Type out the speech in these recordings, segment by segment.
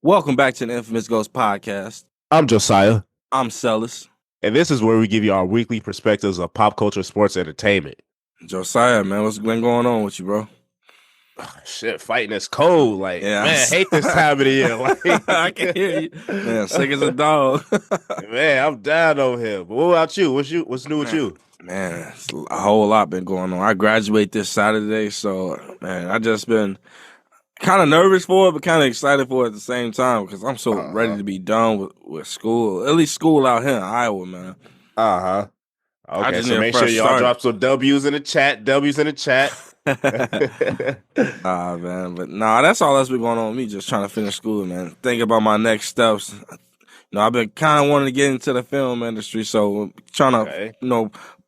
Welcome back to the Infamous Ghost Podcast. I'm Josiah, I'm Celis. and this is where we give you our weekly perspectives of pop culture, sports, entertainment. Josiah, man, what's been going on with you, bro? Shit, fighting is cold. Like, man, I hate this time of the year. Like, I can hear you. Man, sick as a dog. Man, I'm down over here. But what about you? What's new with you? Man, it's a whole lot been going on. I graduate this Saturday, so, man, I just been kind of nervous for it, but kind of excited for it at the same time because I'm so ready to be done with school. At least school out here in Iowa, man. Okay, so make sure y'all drop some W's in the chat. Man, but that's all that's been going on with me. Just trying to finish school, man. Think about my next steps. I've been kind of wanting to get into the film industry, so trying to,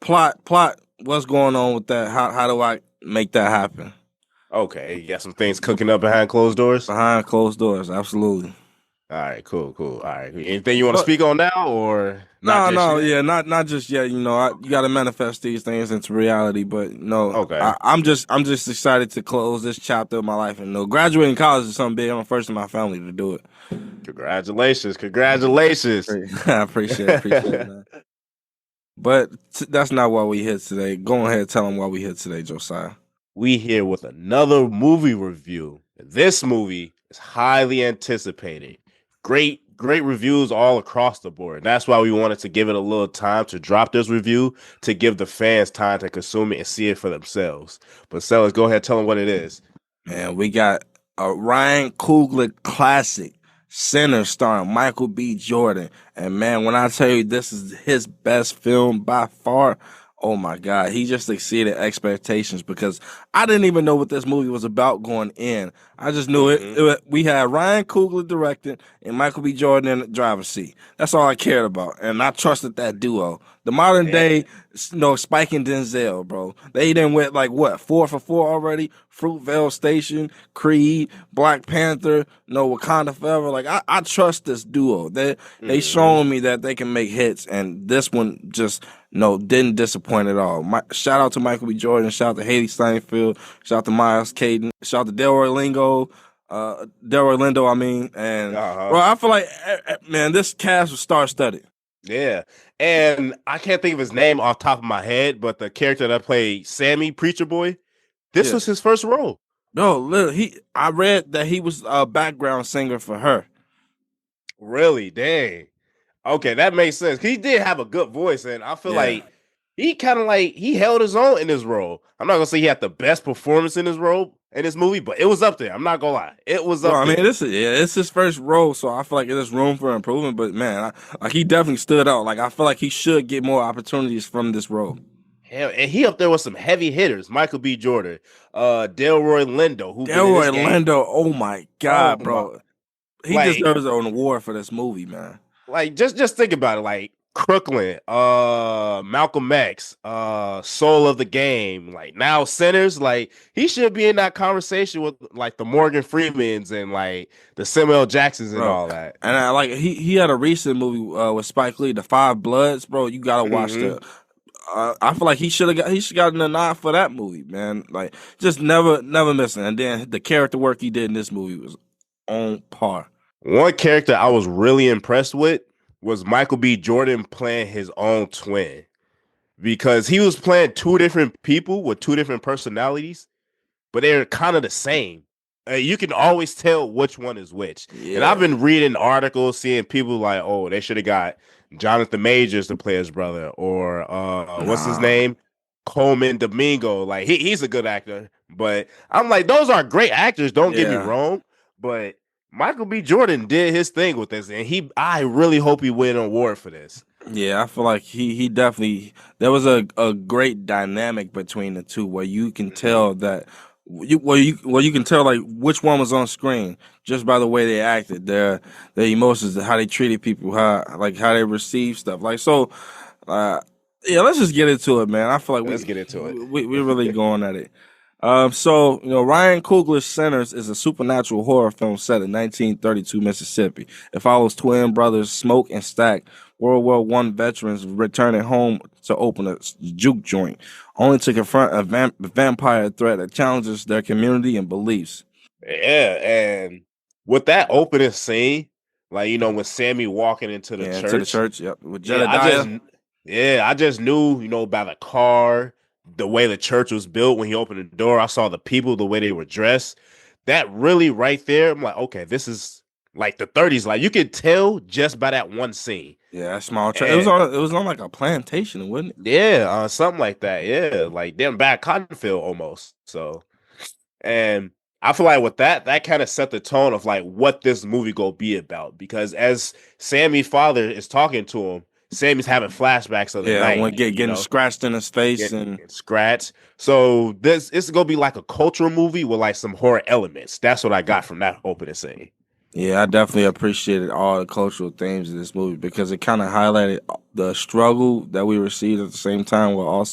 plot what's going on with that. How do I make that happen? Okay, you got some things cooking up behind closed doors? Behind closed doors, absolutely. All right, cool. All right, anything you want to speak on now, or not just yet. You got to manifest these things into reality. But okay. I'm just excited to close this chapter of my life, and graduating college is something big. I'm the first in my family to do it. Congratulations! I appreciate it, man. But that's not why we here today. Go ahead, tell them why we here today, Josiah. We here with another movie review. This movie is highly anticipated. Great reviews all across the board. That's why we wanted to give it a little time to drop this review to give the fans time to consume it and see it for themselves. But Sellers, go ahead, tell them what it is. Man, we got a Ryan Coogler classic, Sinners, starring Michael B. Jordan. And man, when I tell you this is his best film by far, oh my God, he just exceeded expectations because I didn't even know what this movie was about going in. I just knew it. We had Ryan Coogler directing and Michael B. Jordan in the driver's seat. That's all I cared about, and I trusted that duo. The modern day, Spike and Denzel, bro. They done went 4 for 4 already. Fruitvale Station, Creed, Black Panther, Wakanda Forever. I trust this duo. They showing me that they can make hits, and this one just didn't disappoint at all. Shout out to Michael B. Jordan. Shout out to Haley Steinfeld. Shout out to Miles Caden. Shout out to Delroy Lindo. I mean, and bro, I feel like man, this cast was star-studded. Yeah, and I can't think of his name off the top of my head, but the character that played Sammy, Preacher Boy, this was his first role. No, literally, I read that he was a background singer for her. Really? Dang. Okay, that makes sense. He did have a good voice, and I feel like he kind of he held his own in his role. I'm not gonna say he had the best performance in his role in this movie, but it was up there. I'm not gonna lie, it was up there. I mean, it's his first role, so I feel like there's room for improvement. But man, he definitely stood out. I feel like he should get more opportunities from this role. Hell, and he up there with some heavy hitters: Michael B. Jordan, Delroy Lindo. Oh my God, bro, he deserves an award for this movie, man. Just think about it. Crooklyn, Malcolm X, Soul of the Game, now Sinners, he should be in that conversation with the Morgan Freemans and the Samuel L. Jacksons and all that. And he had a recent movie with Spike Lee, The Five Bloods, bro. You gotta watch that. I feel like he should have gotten a nod for that movie, man. Just never missing. And then the character work he did in this movie was on par. One character I was really impressed with was Michael B. Jordan playing his own twin, because he was playing two different people with two different personalities, but they're kind of the same. You can always tell which one is which. Yeah. And I've been reading articles, seeing people they should have got Jonathan Majors to play his brother, or what's his name? Coleman Domingo. He's a good actor, but I'm those are great actors, don't get me wrong, but Michael B. Jordan did his thing with this, and I really hope he win an award for this. Yeah, I feel like he definitely, there was a great dynamic between the two where you can tell that you can tell which one was on screen just by the way they acted, their emotions, how they treated people, how they received stuff. Let's just get into it, man. I feel like let's get into it. We're really going at it. Ryan Coogler's Sinners is a supernatural horror film set in 1932 Mississippi. It follows twin brothers Smoke and Stack, World War I veterans returning home to open a juke joint, only to confront a vampire threat that challenges their community and beliefs. Yeah, and with that opening scene, like when Sammy walking into the Yeah, into the church, church. Yep, with yeah, Jedediah. I just knew, by the car, the way the church was built when he opened the door. I saw the people, the way they were dressed. That really right there, I'm like, okay, this is like the 30s. Like you could tell just by that one scene. Yeah, that small church. And It was on like a plantation, wasn't it? yeah, something like that. Yeah, like them back cotton field almost. So, and I feel like with that kind of set the tone of like what this movie gonna be about. Because as Sammy's father is talking to him, Sammy's having flashbacks of the Yeah, when 90s, getting scratched in his face and getting scratched. So this is gonna be like a cultural movie with like some horror elements. That's what I got from that opening scene. yeah, I definitely appreciated all the cultural themes of this movie because it kind of highlighted the struggle that we received at the same time while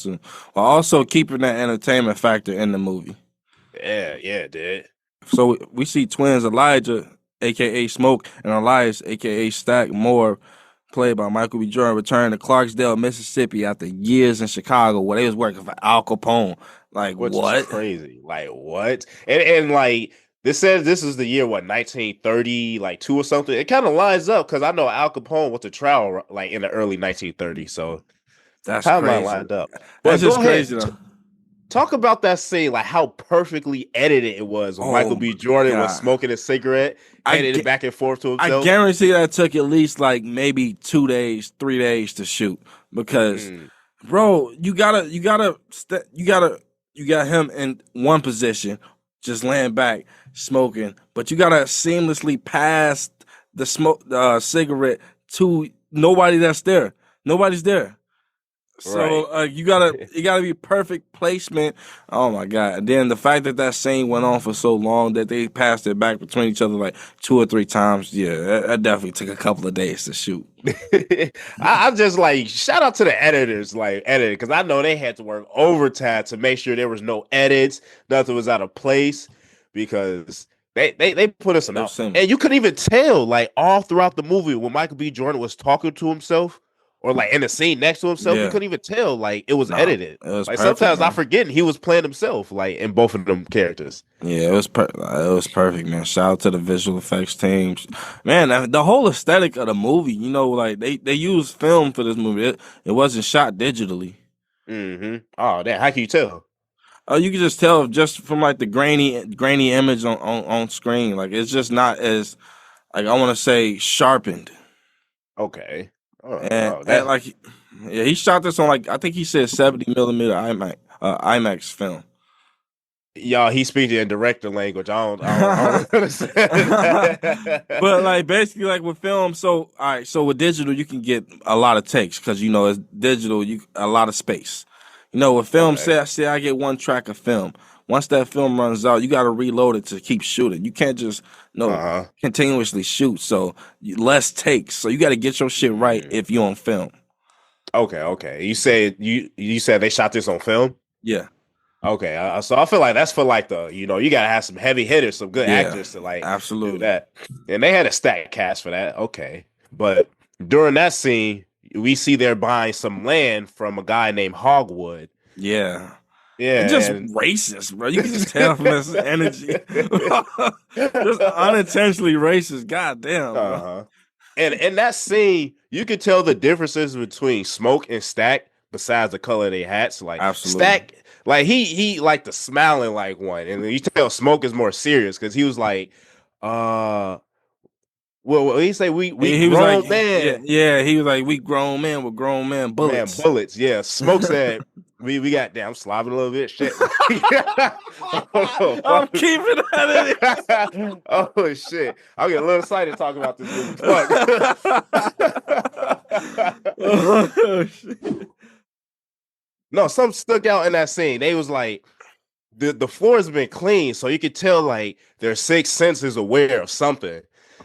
also keeping that entertainment factor in the movie. Yeah, dude. So we see twins Elijah, aka Smoke, and Elias, aka Stack Moore, played by Michael B. Jordan, return to Clarksdale, Mississippi after years in Chicago where they was working for Al Capone. Like Which is what? crazy. Like what? And like this says this is the year 1930, like two or something. It kind of lines up because I know Al Capone went to trial like in the early 1930s, so That's timeline crazy. lined up. That's But just go ahead, crazy though. talk about that scene, like how perfectly edited it was when Oh Michael B. my Jordan was god. smoking a cigarette, I handing it get, back and forth to I himself. guarantee that took at least like maybe 2 days, 3 days to shoot because, Mm, bro, you got him in one position, just laying back, smoking, but you gotta seamlessly pass the cigarette to nobody that's there. Nobody's there. right. So you gotta be perfect placement. Oh my god! And then the fact that that scene went on for so long that they passed it back between each other like 2 or 3 times. Yeah, that definitely took a couple of days to shoot. I'm just like shout out to the editors, like editing, because I know they had to work overtime to make sure there was no edits, nothing was out of place, because they put us It was out, seamless. and you couldn't even tell like all throughout the movie when Michael B. Jordan was talking to himself or like in the scene next to himself, you Yeah, couldn't even tell like it was no, edited. it was Like perfect, sometimes I man. forget he was playing himself, like in both of them characters. Yeah, it was perfect, man. Shout out to the visual effects teams, man. The whole aesthetic of the movie, like they used film for this movie. It wasn't shot digitally. Oh, damn! How can you tell? You can just tell just from like the grainy image on screen. Like it's just not as like I want to say sharpened. Okay. And That like yeah, he shot this on like I think he said 70 millimeter IMAX film. y'all, he speaking in director language. I don't really understand But that. like basically like with film, so all right, so with digital you can get a lot of takes because it's digital, you a lot of space. With film, Okay. say I get one track of film. Once that film runs out, you got to reload it to keep shooting. You can't just Uh-huh. continuously shoot. So less takes. So you got to get your shit right Mm. if you on film. Okay. You said they shot this on film? Yeah, Okay. So I feel like that's for like you gotta have some heavy hitters, some good yeah, actors to like do absolutely. that. And they had a stacked cast for that. Okay. But during that scene, we see they're buying some land from a guy named Hogwood. Yeah. And Yeah, just and racist, bro. You can just tell from his energy. Just unintentionally racist. God damn, bro. uh-huh. And in that scene, you could tell the differences between Smoke and Stack besides the color of their hats. Like Absolutely. Stack, like he like the smiling like one. And you tell Smoke is more serious because he was like, well, he say we He was like, grown man. yeah, he was like, we grown men with grown men Man, bullets. bullets. Yeah. Smoke said we got damn slobbing a little bit. Shit. I'm keeping that in Oh shit. I'll get a little excited talking about this movie. Fuck. it. Oh, shit. No, something stuck out in that scene. They was like the floor has been clean, so you could tell like their sixth sense is aware of something.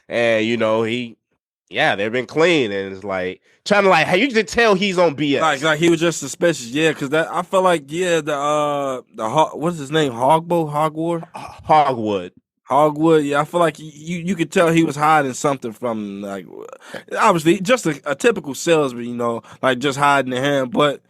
And they've been clean, and it's like trying to like how you can tell he's on BS. Like he was just suspicious, yeah, because that I felt like what's his name, Hogwood. Hogwood, yeah, I feel like you could tell he was hiding something from like obviously just a typical salesman, like just hiding the hand. But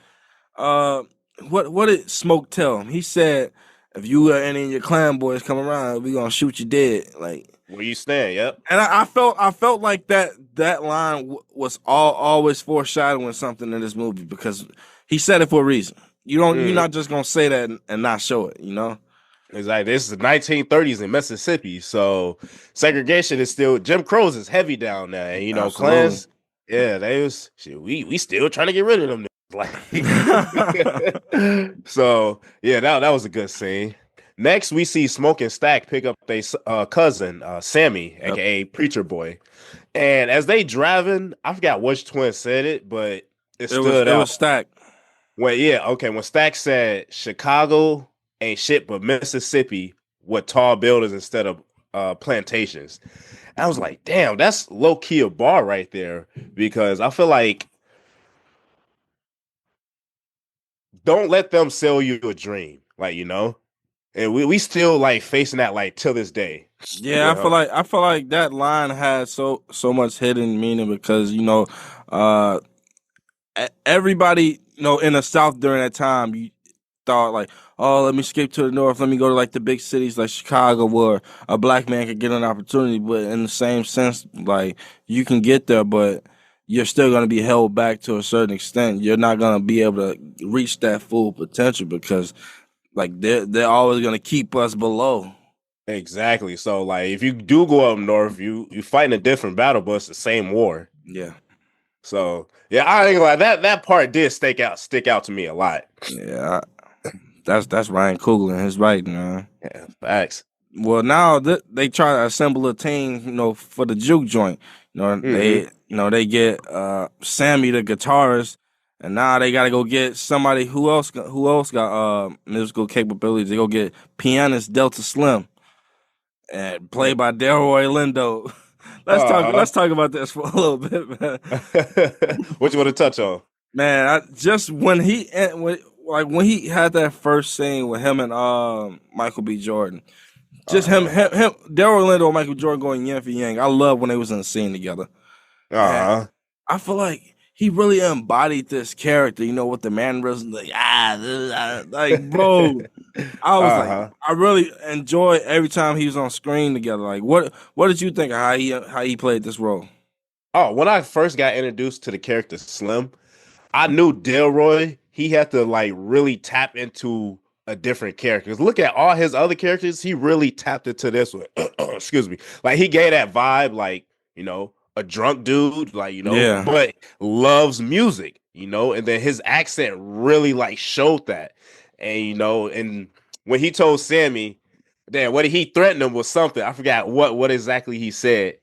uh, what did Smoke tell him? He said, "If you or any of your clan boys come around, we gonna shoot you dead." Like Where you stand? Yep. And I felt like that line was always foreshadowing something in this movie because he said it for a reason. You're Mm. not just gonna say that and not show it, you know? It's like this is the 1930s in Mississippi, so segregation is still Jim Crow's is heavy down there, and Absolutely. clans, yeah, they was shit, we still trying to get rid of them. Like, so yeah, that was a good scene. Next, we see Smoke and Stack pick up their cousin, Sammy, Yep. aka Preacher Boy, and as they driving, I forgot which twin said it, but it stood It out. was stacked. Well, yeah, okay. When Stack said Chicago ain't shit but Mississippi with tall buildings instead of plantations, I was like, damn, that's low key a bar right there because I feel like don't let them sell you a dream, like and we still like facing that like till this day. Yeah, Well, I feel like that line had so much hidden meaning because uh everybody in the South during that time you thought like, oh, let me escape to the North, let me go to like the big cities like Chicago where a black man could get an opportunity. But in the same sense, like you can get there, but you're still gonna be held back to a certain extent. You're not gonna be able to reach that full potential because like they're always gonna keep us below. exactly. So like, if you do go up north, you fighting a different battle, but it's the same war. Yeah, So yeah, I ain't gonna lie, that part did stick out to me a lot. yeah. That's Ryan Coogler and his writing, man. Yeah, facts. Well, now they try to assemble a team, for the juke joint. Hmm. They get Sammy the guitarist, and now they got to go get somebody who else got musical capabilities. They go get pianist Delta Slim, and played by Delroy Lindo. Uh Let's talk about this for a little bit, man. what you want to touch on? Man, just when he had that first scene with him and Michael B. Jordan. Just Uh Daryl Orlando and Michael Jordan going yin for yang. I love when they was in the scene together. And huh. I feel like he really embodied this character, with the mannerisms, like bro. I was like, Uh-huh. I really enjoy every time he was on screen together. Like, what did you think of how he played this role? Oh, when I first got introduced to the character Slim, I knew Delroy, he had to like really tap into a different character. 'Cause look at all his other characters, he really tapped into this one. Excuse me. Like he gave that vibe, like, a drunk dude, like, Yeah. but loves music, and then his accent really like showed that. And and when he told Sammy, then what he threatened him was something. I forgot what exactly he said.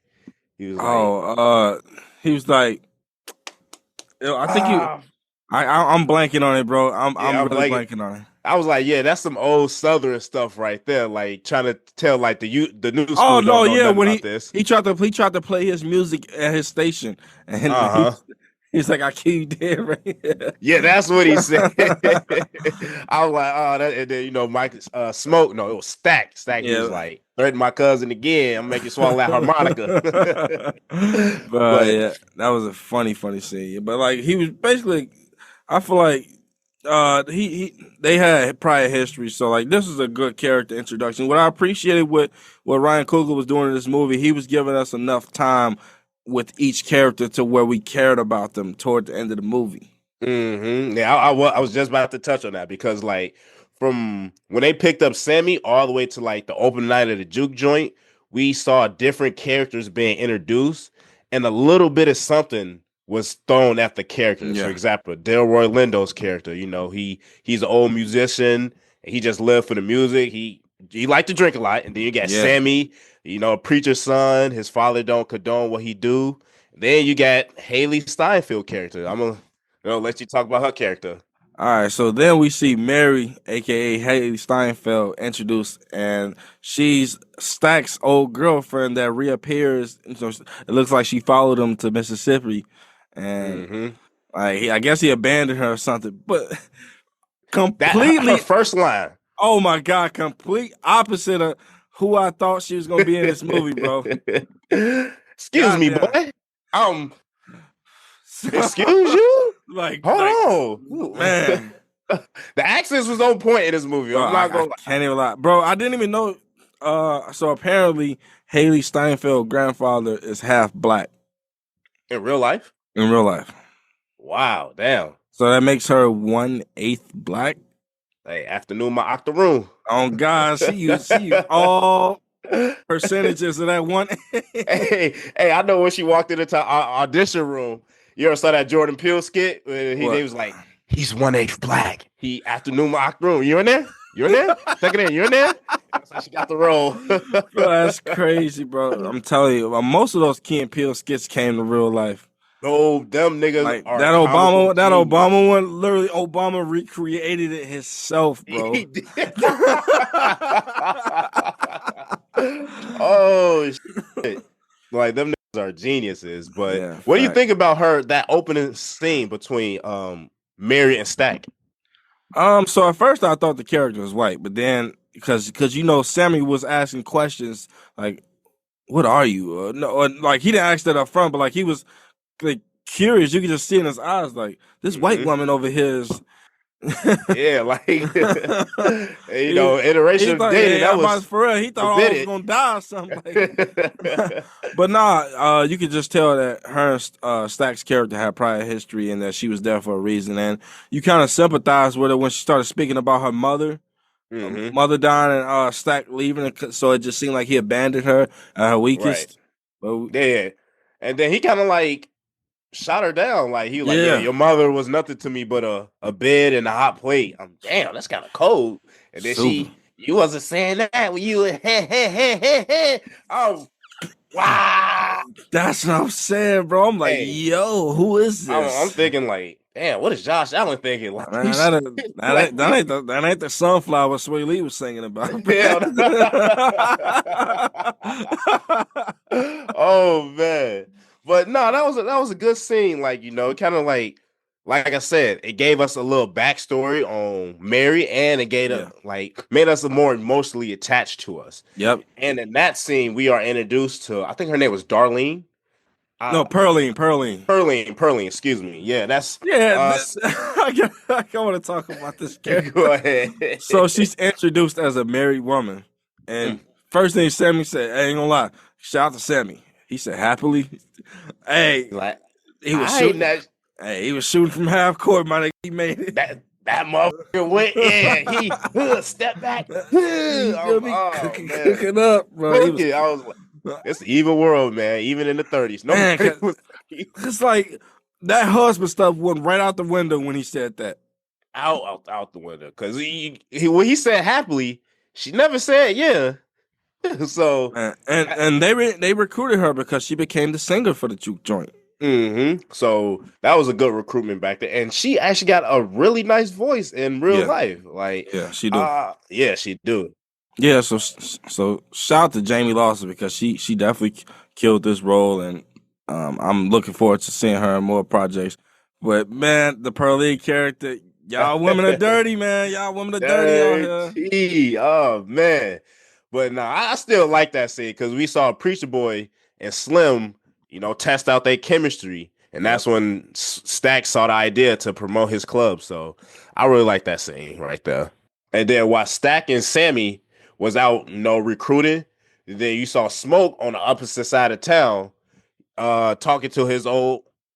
He was like, Oh, he was like, I think you. ah, I'm blanking on it, bro. I'm yeah, I'm really like, blanking on it. I was like, yeah, that's some old Southern stuff right there. Like trying to tell like the new Oh school don't no, know yeah, nothing when about this. he tried to play his music at his station, and Uh-huh. he's like, "I kill you dead right here." Yeah, that's what he said. I was like, oh, that, and then Mike Smoke. No, it was Stack. Stack. He was Yeah, like, threaten my cousin again. I'm gonna make you swallow that harmonica. but But yeah, that was a funny scene. But like, he was basically, I feel like they had prior history, so like this is a good character introduction. What I appreciated what Ryan Coogler was doing in this movie, he was giving us enough time with each character to where we cared about them toward the end of the movie. yeah, I was just about to touch on that because like from when they picked up Sammy all the way to like the open night of the juke joint, we saw different characters being introduced, and a little bit of something was thrown at the characters. For Yeah, example, Delroy Lindo's character, he's an old musician, and he just lived for the music. He liked to drink a lot, and then you got yeah. Sammy, a preacher's son. His father don't condone what he do. Then you got Haley Steinfeld character. I'm gonna let you talk about her character. All right, so then we see Mary, aka Haley Steinfeld, introduced, and she's Stack's old girlfriend that reappears. So it looks like she followed him to Mississippi, and Hmm. I guess he abandoned her or something. But That her completely, first line. oh my god, complete opposite of who I thought she was gonna be in this movie, bro. Excuse God me, damn. boy. Excuse you? Like, Hold on. man. The accents was on point in this movie. Bro, I'm not I gonna lie. can't even lie, bro. I didn't even know. So apparently Haley Steinfeld's grandfather is half black In real life? in real life. Wow, damn. So that makes her 1/8 black. Hey, afternoon, my octoroon. Oh God, she used all percentages of that one. Hey, I know when she walked into our audition room. You ever saw that Jordan Peele skit? He What? was like, he's 1/8 black. He afternoon, my octoroon. You in there? You in there? Check it in. You in there? That's how she got the role. Bro, that's crazy, bro. I'm telling you, most of those Key and Peele skits came to real life. No, them niggas Like are that comical genius. Obama one, literally Obama recreated it himself, bro. He did. Oh shit! Like them niggas are geniuses. But Yeah, what do you fact. think about that opening scene between Mary and Stack? So at first I thought the character was white, but then because Sammy was asking questions like, "What are you?" No, or, like he didn't ask that up front, but like he was like curious. You could just see in his eyes like this white woman over here is. Yeah, like He iteration of thought, dating that about was for real. He thought I was gonna die or something. Like, but nah, you could just tell that her and Stack's character had prior history and that she was there for a reason. And you kind of sympathize with her when she started speaking about her mother, mother dying and Stack leaving. So it just seemed like he abandoned her at her weakest. Right. Yeah, and then he kind of like shot her down. Like he was like, Yeah. your mother was nothing to me but a bed and a hot plate. I'm damn, that's kind of cold. And then Super. you wasn't saying that when you oh wow. That's what I'm saying, bro. I'm like, Hey, yo, who is this? I'm thinking like, damn, what is Josh Allen thinking? Like, Man, that ain't the sunflower Sway Lee was singing about. Oh man. But no, that was a good scene. Like, kind of like I said, it gave us a little backstory on Mary, and it gave us made us more emotionally attached to us. Yep. And in that scene, we are introduced to, I think her name was Darlene. No, Pearline. Pearline, excuse me. Yeah, that's I want to talk about this character. Go ahead. So she's introduced as a married woman, and first thing Sammy said, I ain't gonna lie, shout out to Sammy. He said happily. Hey, like he was shooting. He was shooting from half court, man. He made it. That motherfucker went in. He stepped back. Cooking up, bro. I was like, it's an evil world, man. Even in the 30s, no man. It's like that husband stuff went right out the window when he said that. Out the window, because when he said happily, she never said yeah. So and they recruited her because she became the singer for the juke joint. So that was a good recruitment back there, and she actually got a really nice voice in real life. Like, yeah, she do. She do. Yeah, so shout out to Jamie Lawson because she definitely killed this role, and I'm looking forward to seeing her in more projects. But man, the Pearlie character, y'all women are dirty, man. Y'all women are dirty out here. Oh man, but no, I still like that scene because we saw Preacher Boy and Slim, test out their chemistry, and that's when Stack saw the idea to promote his club. So I really like that scene right there. And then while Stack and Sammy was out, recruiting, then you saw Smoke on the opposite side of town, talking to his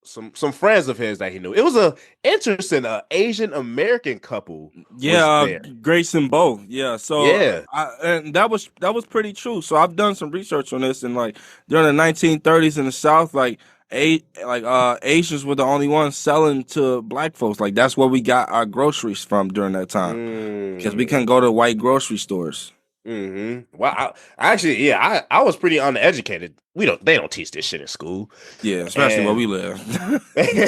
some friends of his that he knew. It was a interesting Asian American couple. Yeah, Grace and Bo. Yeah, so yeah, and that was pretty true. So I've done some research on this, and like during the 1930s in the South, Asians were the only ones selling to black folks. Like that's where we got our groceries from during that time, because we couldn't go to white grocery stores. Well, I was pretty uneducated. They don't teach this shit in school. Yeah, especially where we live.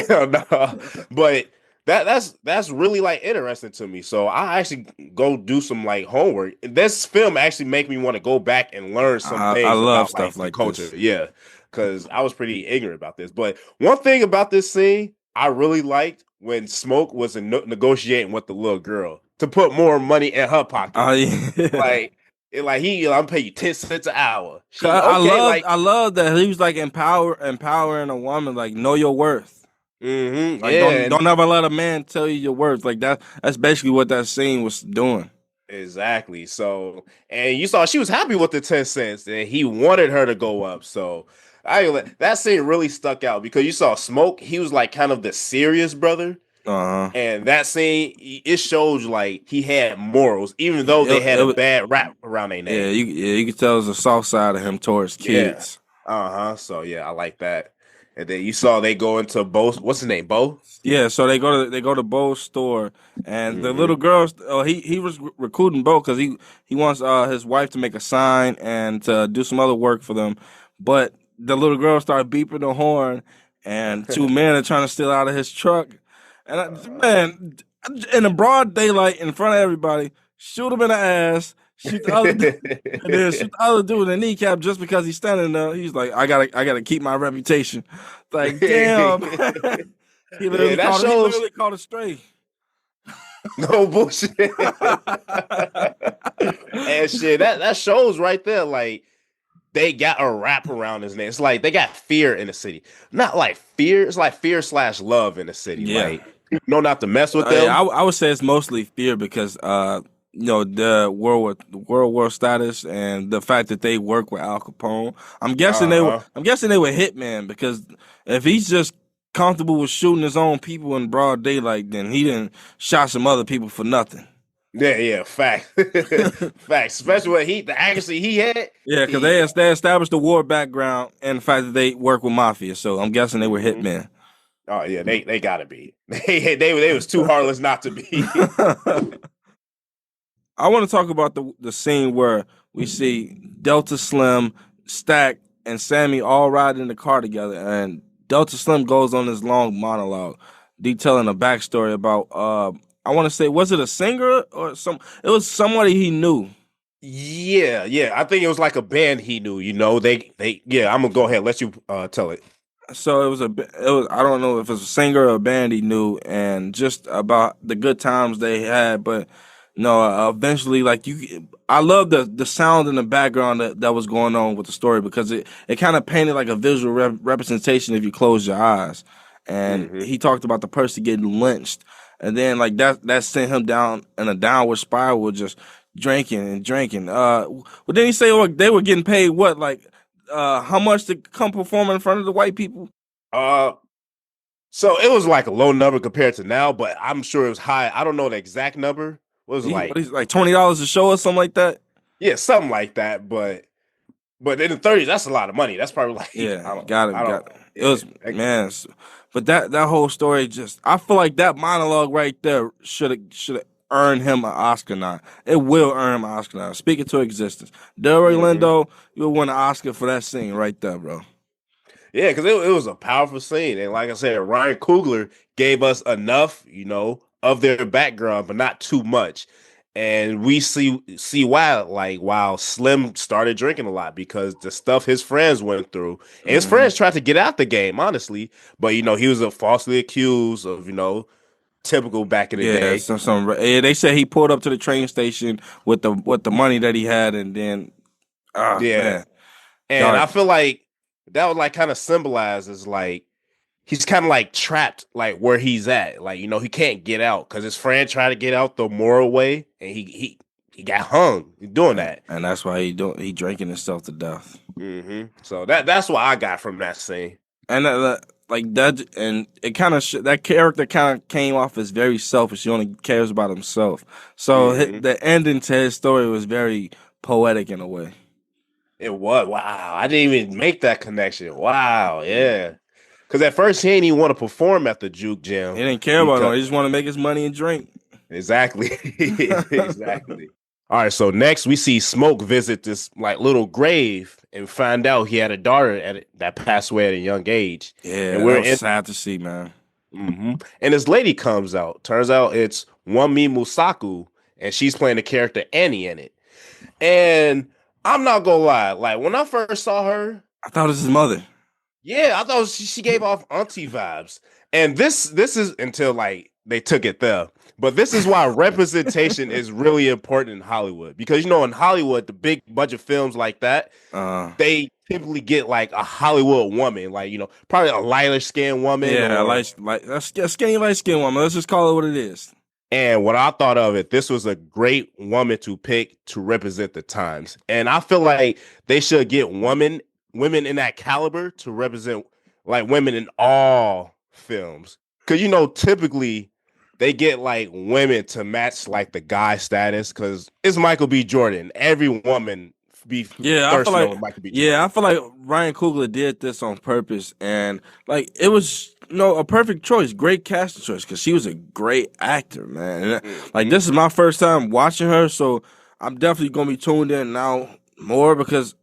Hell no. But that's really like interesting to me. So I actually go do some like homework. This film actually make me want to go back and learn some things. I love about, stuff like culture. This. Yeah, because I was pretty ignorant about this. But one thing about this scene I really liked when Smoke was negotiating with the little girl to put more money in her pocket. Oh yeah. I'm paying you 10 cents an hour. I love that he was like empowering a woman, like know your worth. Like don't ever let a man tell you your worth. Like that's basically what that scene was doing. Exactly. So, and you saw she was happy with the 10 cents, and he wanted her to go up. So, that scene really stuck out because you saw Smoke. He was like kind of the serious brother, Uh huh. and that scene it shows like he had morals, even though they had It a was bad rap around their name. yeah, you could tell it was the soft side of him towards Yeah. kids. So yeah, I like that. And then you saw they go into Bo. What's his name? Bo. Yeah, so they go to Bo's store, and the Mm-hmm. little girl, he was recruiting Bo because he wants his wife to make a sign and to do some other work for them, but the little girl started beeping the horn, and two men are trying to steal out of his truck, and man, in the broad daylight in front of everybody, shoot him in the ass, shoot the other, and then shoot the other dude in the kneecap just because he's standing there. He's like, I gotta keep my reputation. Like, damn. Yeah, that He shows literally called a stray. no bullshit. And shit, that shows right there. Like they got a wrap around his name. It's like they got fear in the city. Not like fear. It's like fear slash love in the city. Yeah. Like people know not to mess with Yeah, them. I would say it's mostly fear because you know the World War status and the fact that they work with Al Capone. Uh huh. I'm guessing they were hitman because if he's just comfortable with shooting his own people in broad daylight, then he didn't shot some other people for nothing. Yeah. Fact. Facts. Especially what the accuracy he had. Yeah, because He. they established the war background and the fact that they work with mafia. So I'm guessing they were Mhm. hitmen. Oh yeah, they gotta be. They was too heartless not to be. I want to talk about the scene where we see Delta Slim, Stack, and Sammy all ride in the car together, and Delta Slim goes on this long monologue detailing a backstory about I want to say was it a singer or some? It was somebody he knew. Yeah. I think it was like a band he knew. You know, they. Yeah, I'm gonna go ahead. Let you tell it. So it was I don't know if it was a singer or a band he knew, and just about the good times they had. But no, eventually, like I love the sound in the background that was going on with the story because it kind of painted like a visual representation if you close your eyes. And Hmm. he talked about the person getting lynched, and then like that sent him down in a downward spiral, with just drinking and drinking. Well, then he say they were getting paid what like how much to come perform in front of the white people? Uh, so it was like a low number compared to now, but I'm sure it was high. I don't know the exact number. What was it What like? is like $20 a show or something like that? Yeah, something like that. But in the 30s, that's a lot of money. That's probably like Yeah, got I it, don't. got it. It Yeah, was man, but that whole story just I feel like that monologue right there should have earned him an Oscar nod. It will earn him an Oscar nod. Speak it to existence. Delroy hmm Lindo, you'll win an Oscar for that scene right there, bro. yeah, because it was a powerful scene, and like I said, Ryan Coogler gave us enough, of their background, but not too much. And we see why, like, while Slim started drinking a lot because the stuff his friends went through, and his Hmm. friends tried to get out the game, honestly. But he was falsely accused of, typical back in the Yeah, day. yeah, they said he pulled up to the train station with the money that he had, and then Yeah, man, and dark. I feel like that would like kind of symbolizes like he's kind of like trapped like where he's at. Like, he can't get out because his friend tried to get out the moral way and he got hung doing that. And that's why he drinking himself to death. So that's what I got from that scene. And like that, and it kind of that character kind of came off as very selfish. He only cares about himself. So hmm the ending to his story was very poetic in a way. It was wow. I didn't even make that connection. Wow, yeah. Because at first he didn't even want to perform at the juke He gym didn't care about because him. He just want to make his money and drink. exactly, exactly. All right, so next we see Smoke visit this like little grave and find out he had a daughter that passed away at a young age, and Yeah, that we're was in. sad to see, man. And this lady comes out. Turns out it's Wunmi Musaku, and she's playing the character Annie in it. And I'm not gonna lie, like when I first saw her, I thought it was his mother. yeah, I thought she gave off auntie vibes. And this is until like they took it there. But this is why representation is really important in Hollywood. Because in Hollywood, the big budget films like that, Uh, they typically get like a Hollywood woman, like, probably a lighter skinned woman yeah, or like a skinny light skin woman. Let's just call it what it is. And what I thought of it, this was a great woman to pick to represent the times. And I feel like they should get women in that caliber to represent like women in all films. Cause typically they get like women to match like the guy status because it's Michael B. Jordan. Every woman be Yeah, thirsting over Michael B. Jordan. I feel like Ryan Coogler did this on purpose, and like it was a perfect choice, great casting choice because she was a great actor, man. And, like Mm-hmm. this is my first time watching her, so I'm definitely gonna be tuned in now more because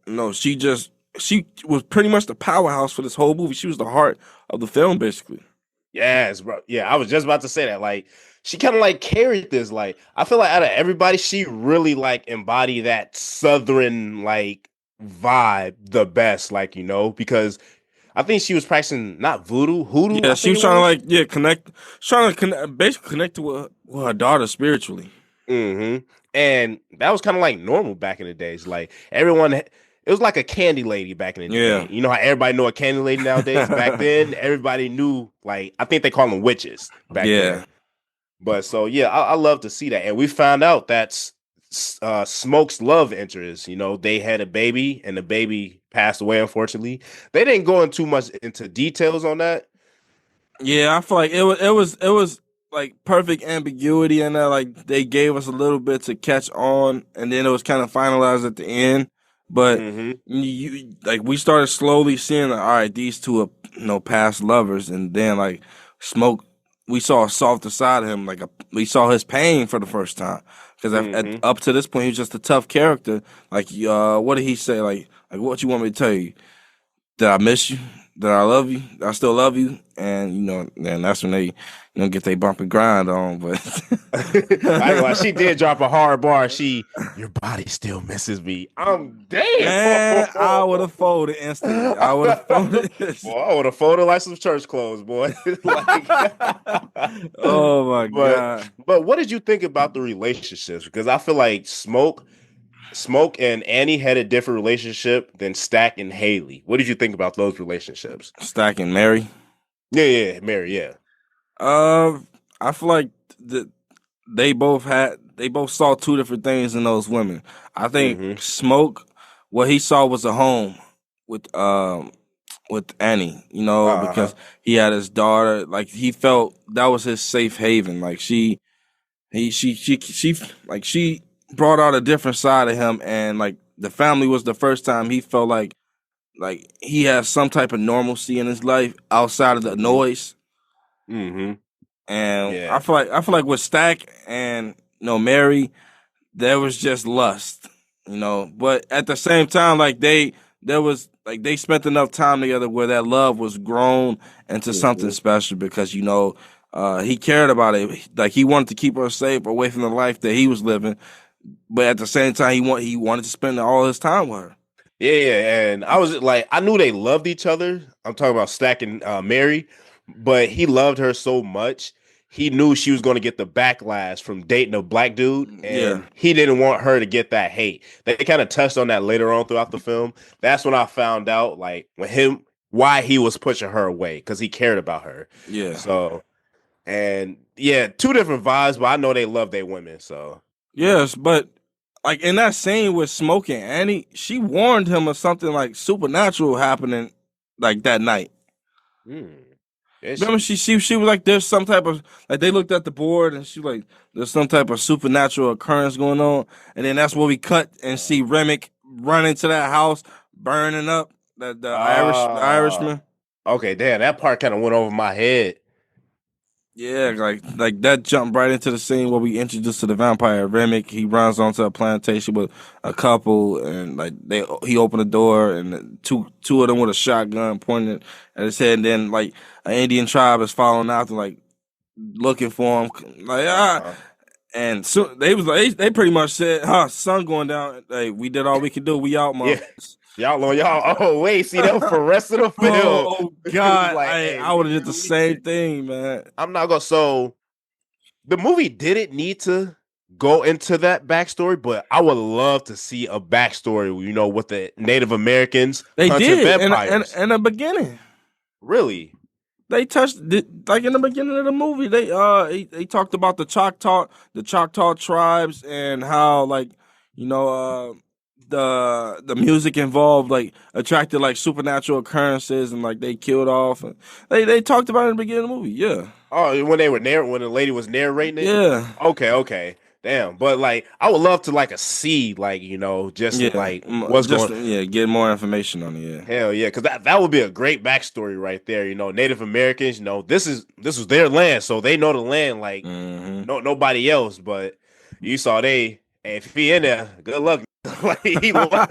she was pretty much the powerhouse for this whole movie. She was the heart of the film, basically. Yes, bro. Yeah, I was just about to say that. Like, she kind of like carried this. Like, I feel like out of everybody, she really like embodied that southern like vibe the best. Like, because I think she was practicing not hoodoo. Yeah, I she think was it trying to was. like connect, trying to basically connect to her daughter spiritually. Mm-hmm. And that was kind of like normal back in the days. Like everyone, it was like a candy lady back in the day. Yeah. You know how everybody know a candy lady nowadays? Back then, everybody knew. Like, I think they call them witches back then. Yeah. But so yeah, I love to see that, and we found out that's Smoke's love interest. They had a baby, and the baby passed away. Unfortunately, they didn't go in too much into details on that. Yeah, I feel like it was like perfect ambiguity in that like they gave us a little bit to catch on and then it was kind of finalized at the end. But Mm-hmm. you like we started slowly seeing like, all right, these two are past lovers and then like Smoke we saw a softer side of him we saw his pain for the first time because Mm-hmm. up to this point he was just a tough character. Like what did he say like what you want me to tell you? That I miss you, that I love you, that I still love you, and and that's when they, get their bump and grind on. But I ain't gonna lie, she did drop a hard bar. Your body still misses me. I'm damn. man, I would have folded instantly. I would have folded. Boy, I would have folded like some church clothes, boy. Like, Oh my but god. but what did you think about the relationships? Because I feel like Smoke and Annie had a different relationship than Stack and Haley. What did you think about those relationships? Stacking Mary. Yeah, Mary, yeah. Uh, I feel like that they both saw two different things in those women. I think Mm-hmm. Smoke, what he saw was a home with with Annie, Uh-huh. because he had his daughter. Like he felt that was his safe haven. Like she brought out a different side of him, and like the family was the first time he felt like he has some type of normalcy in his life outside of the Mm-hmm. noise. Mm-hmm. And Yeah. I feel like with Stack and Mary, there was just lust, But at the same time, like they spent enough time together where that love was grown into something Mm-hmm. special because he cared about it. Like he wanted to keep her safe away from the life that he was living, but at the same time he wanted to spend all his time with her. Yeah, and I was like, I knew they loved each other. I'm talking about Stack and Mary, but he loved her so much. He knew she was going to get the backlash from dating a black dude, Yeah, and he didn't want her to get that hate. They kind of touched on that later on throughout the film. That's when I found out, like, why he was pushing her away because he cared about her. yeah. So, and yeah, two different vibes, but I know they love their women. So, Yes, but like in that scene with Smoking Annie, she warned him of something like supernatural happening like that night. hmm, is Remember, she? she was like, "There's some type of like." They looked at the board and she like, "There's some type of supernatural occurrence going on." And then that's where we cut and see Remick run into that house, burning up the Ah. Irishman. Okay, damn, that part kind of went over my head. Yeah, like that jumped right into the scene where we introduced to the vampire Remick. He runs onto a plantation with a couple, and like he opened the door, and two of them with a shotgun pointed at his head. And then like an Indian tribe is following after, like looking for him, like Uh-huh. And so they was like they pretty much said, "Huh, sun going down. Hey, we did all we could do. We out, Yeah, motherfuckers." y'all on y'all. Oh wait, see that was for rest of the film. Oh It was God, like, hey, I would have did the same thing, man. I'm not gonna. So the movie didn't need to go into that backstory, but I would love to see a backstory. With the Native Americans They hunting did vampires. in the beginning. Really? They like in the beginning of the movie. They talked about the Choctaw tribes, and how like you know the music involved like attracted like supernatural occurrences, and like they killed off. And they talked about it in the beginning of the movie. Yeah, Oh, when the lady was narrating it. yeah, Okay, okay, damn. But like, I would love to like a see, like just yeah. like what's Just going. yeah, get more information on it. Yeah. Hell yeah, because that would be a great backstory right there. Native Americans. This was their land, so they know the land like Hmm. nobody else. But you saw if he in there, good luck. Like he left,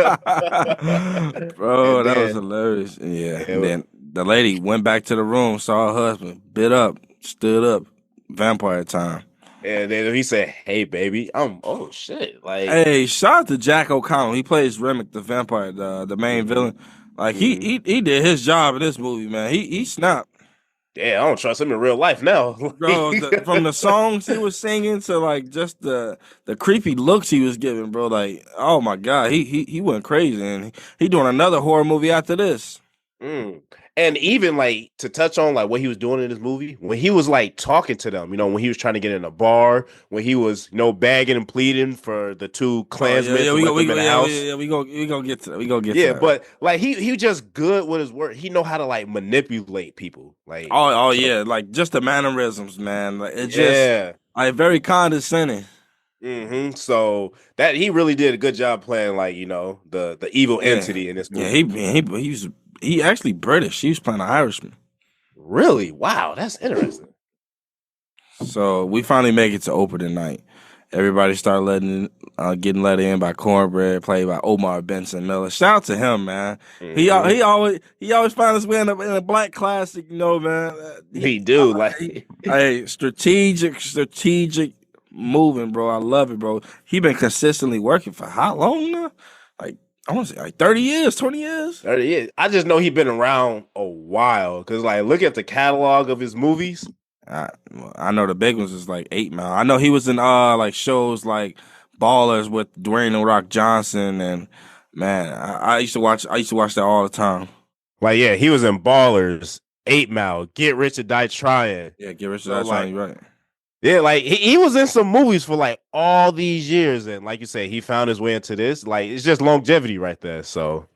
Bro, and that was then hilarious. Yeah. And yeah, then the lady went back to the room, saw her husband, bit up, stood up, vampire time. and then he said, "Hey, baby, oh shit!" Like, Hey, shout out to Jack O'Connell. He plays Remick the vampire, the main hmm villain. Like hmm he did his job in this movie, man. He snapped. yeah, I don't trust him in real life now. Bro, from the songs he was singing to like just the creepy looks he was giving, bro. Like, oh my god, he went crazy, and he doing another horror movie after this. Mm. And even like to touch on like what he was doing in this movie, when he was like talking to them, when he was trying to get in a bar, when he was begging and pleading for the two Oh yeah, Klansmen yeah, to let them in the house. we go get to that. We go get to Yeah, that. but like he just good with his work. He know how to like manipulate people. Like Oh so, yeah, like just the mannerisms, man. Like it just yeah. like very condescending. So that he really did a good job playing like the evil Yeah, entity in this yeah. movie. He actually British. He was playing an Irishman. Really? Wow, that's interesting. So we finally make it to opening night. Everybody started getting let in by Cornbread, played by Omar Benson Miller. Shout out to him, man. hmm He always find his way in a black classic, man. He do He, like hey, strategic moving, bro. I love it, bro. He been consistently working for how long now? Like I want to say like 30 years, 20 years. 30 years. I just know he been around a while because, like, look at the catalog of his movies. I know the big ones is like 8 Mile. I know he was in like shows like Ballers with Dwayne the Rock Johnson, and man, I used to watch that all the time. Like, yeah, he was in Ballers, 8 Mile, Get Rich or Die Trying. Yeah, get rich or So, die trying. like, You right. yeah, like he was in some movies for like all these years, and like you say, he found his way into this. Like, it's just longevity right there. So,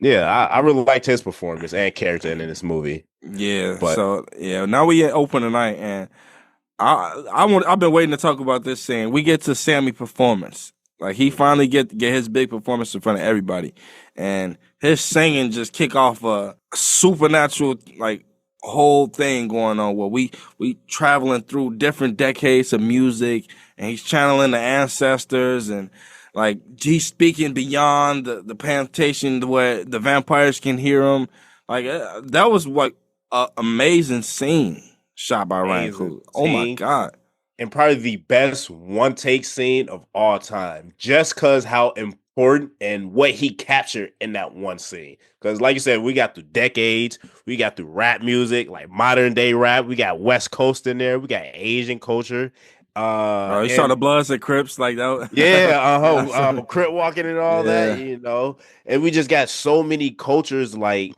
yeah, I really liked his performance and character in this movie. Yeah. But So yeah, now we open tonight, and I've been waiting to talk about this scene. We get to Sammy performance. Like he finally get his big performance in front of everybody, and his singing just kick off a supernatural like whole thing going on where we traveling through different decades of music, and he's channeling the ancestors, and like he's speaking beyond the plantation where the vampires can hear him. Like that was what amazing scene shot by Ryan amazing Coogler. Oh my scene. god. And probably the best one take scene of all time, just because how important and what he captured in that one scene. Because, like you said, we got through decades, we got through rap music, like modern day rap, we got West Coast in there, we got Asian culture, Oh, you saw the and Bloods and Crips like yeah, that. Yeah, so, crip walking and all that, yeah, and we just got so many cultures like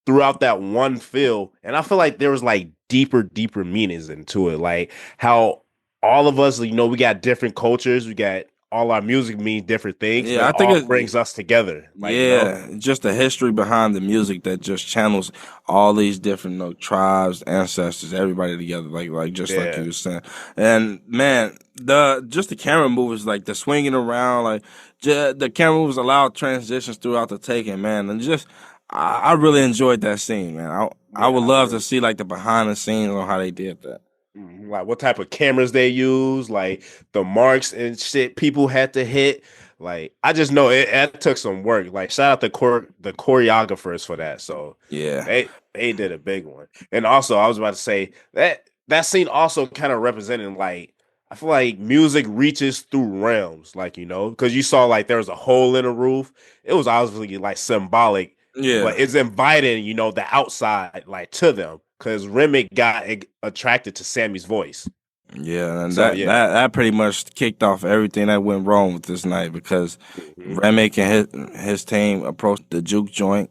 throughout that one feel, and I feel like there was like deeper meanings into it, like how all of us, we got different cultures, we got all our music means different things, but yeah. it I think all brings us together, yeah, just the history behind the music that just channels all these different tribes, ancestors, everybody together, like just like you yeah. were saying. And man, the camera moves, like the swinging around, like the camera moves allowed transitions throughout the taking, man, and just I really enjoyed that scene, man. I would Yeah, I love to really. see like the behind the scenes on how they did that. Like what type of cameras they use, like the marks and shit people had to hit. Like I just know it took some work. Like shout out the choreographers for that. So Yeah, they did a big one. And also I was about to say that scene also kind of represented like I feel like music reaches through realms, like because you saw like there was a hole in the roof. It was obviously like symbolic, yeah. but it's inviting, the outside like to them because Remick got attracted to Sammy's voice. Yeah, and So that pretty much kicked off everything that went wrong with this night because mhm. Remick and his team approached the juke joint.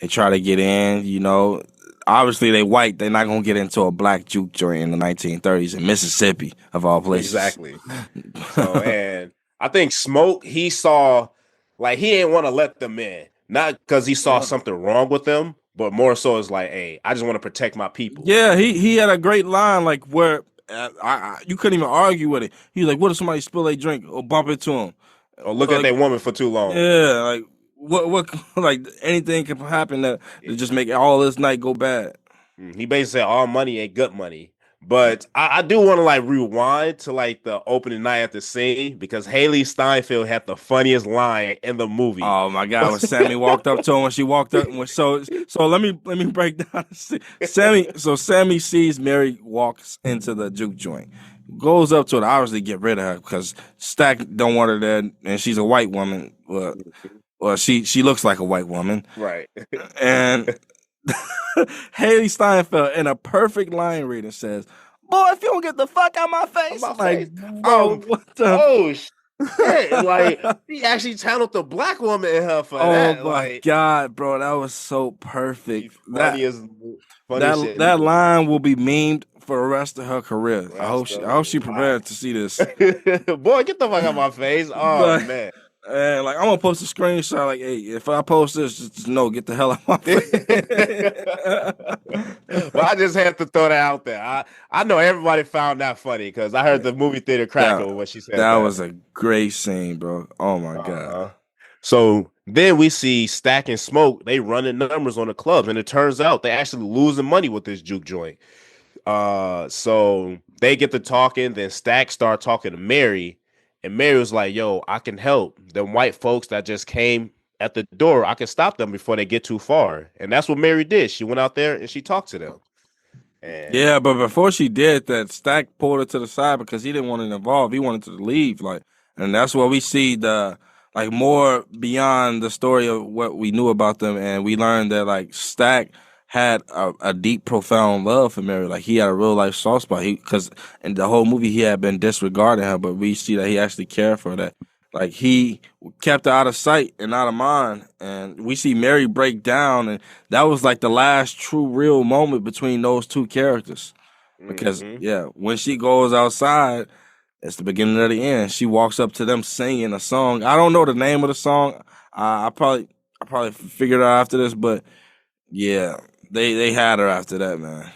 They try to get in. obviously they white. They're not gonna get into a black juke joint in the 1930s in Mississippi of all places. Exactly. So, and I think Smoke, he saw, like, he didn't want to let them in. Not because he saw something wrong with them, but more so it's like, hey, I just want to protect my people. Yeah, he had a great line like where you couldn't even argue with it. He was like, "What if somebody spill a drink or bump into him?" Or look at Like, that woman for too long. yeah, like what like anything can happen to just make all this night go bad. He basically said all money ain't good money. But I do want to like rewind to like the opening night at the scene because Haley Steinfeld had the funniest line in the movie. Oh my God! When Sammy walked up to him, when she walked up, so let me break down. Sammy sees Mary walks into the juke joint, goes up to her, obviously get rid of her because Stack don't want her there, and she's a white woman. Well, she looks like a white woman, Right. and Haley Steinfeld in a perfect line reading says, "Boy, if you don't get the fuck out my face," My like, face. bro, what the? Oh shit! Like he actually channeled the black woman in her for Oh that. my Like God, bro, that was so perfect. funniest shit in the That movie. line will be memed for the rest of her career. Rest I of hope her she prepared to see this. life. Boy, get the fuck out my face! Oh Like, man. and like I'm gonna post a screenshot. Like, hey, if I post this, just no, get the hell out my face. But I just had to throw that out there. I know everybody found that funny because I heard the movie theater that crackle when she said that that. was a great scene, bro. Oh my God. Uh-huh. So then we see Stack and Smoke. They running numbers on the clubs, and it turns out they actually losing money with this juke joint. So they get to talking. Then Stack start talking to Mary, and Mary was like, "Yo, I can help them white folks that just came at the door. I can stop them before they get too far." And that's what Mary did. She went out there and she talked to them. And Yeah, but before she did that, Stack pulled her to the side because he didn't want to involve. He wanted to leave, like, and that's where we see the like more beyond the story of what we knew about them, and we learned that like Stack had a deep, profound love for Mary. Like he had a real life soft spot. Because in the whole movie he had been disregarding her, but we see that he actually cared for that. Like he kept her out of sight and out of mind, and we see Mary break down, and that was like the last true real moment between those two characters. Because yeah, when she goes outside, it's the beginning of the end. She walks up to them singing a song. I don't know the name of the song. I probably figured it out after this, but yeah, they had her after that, man.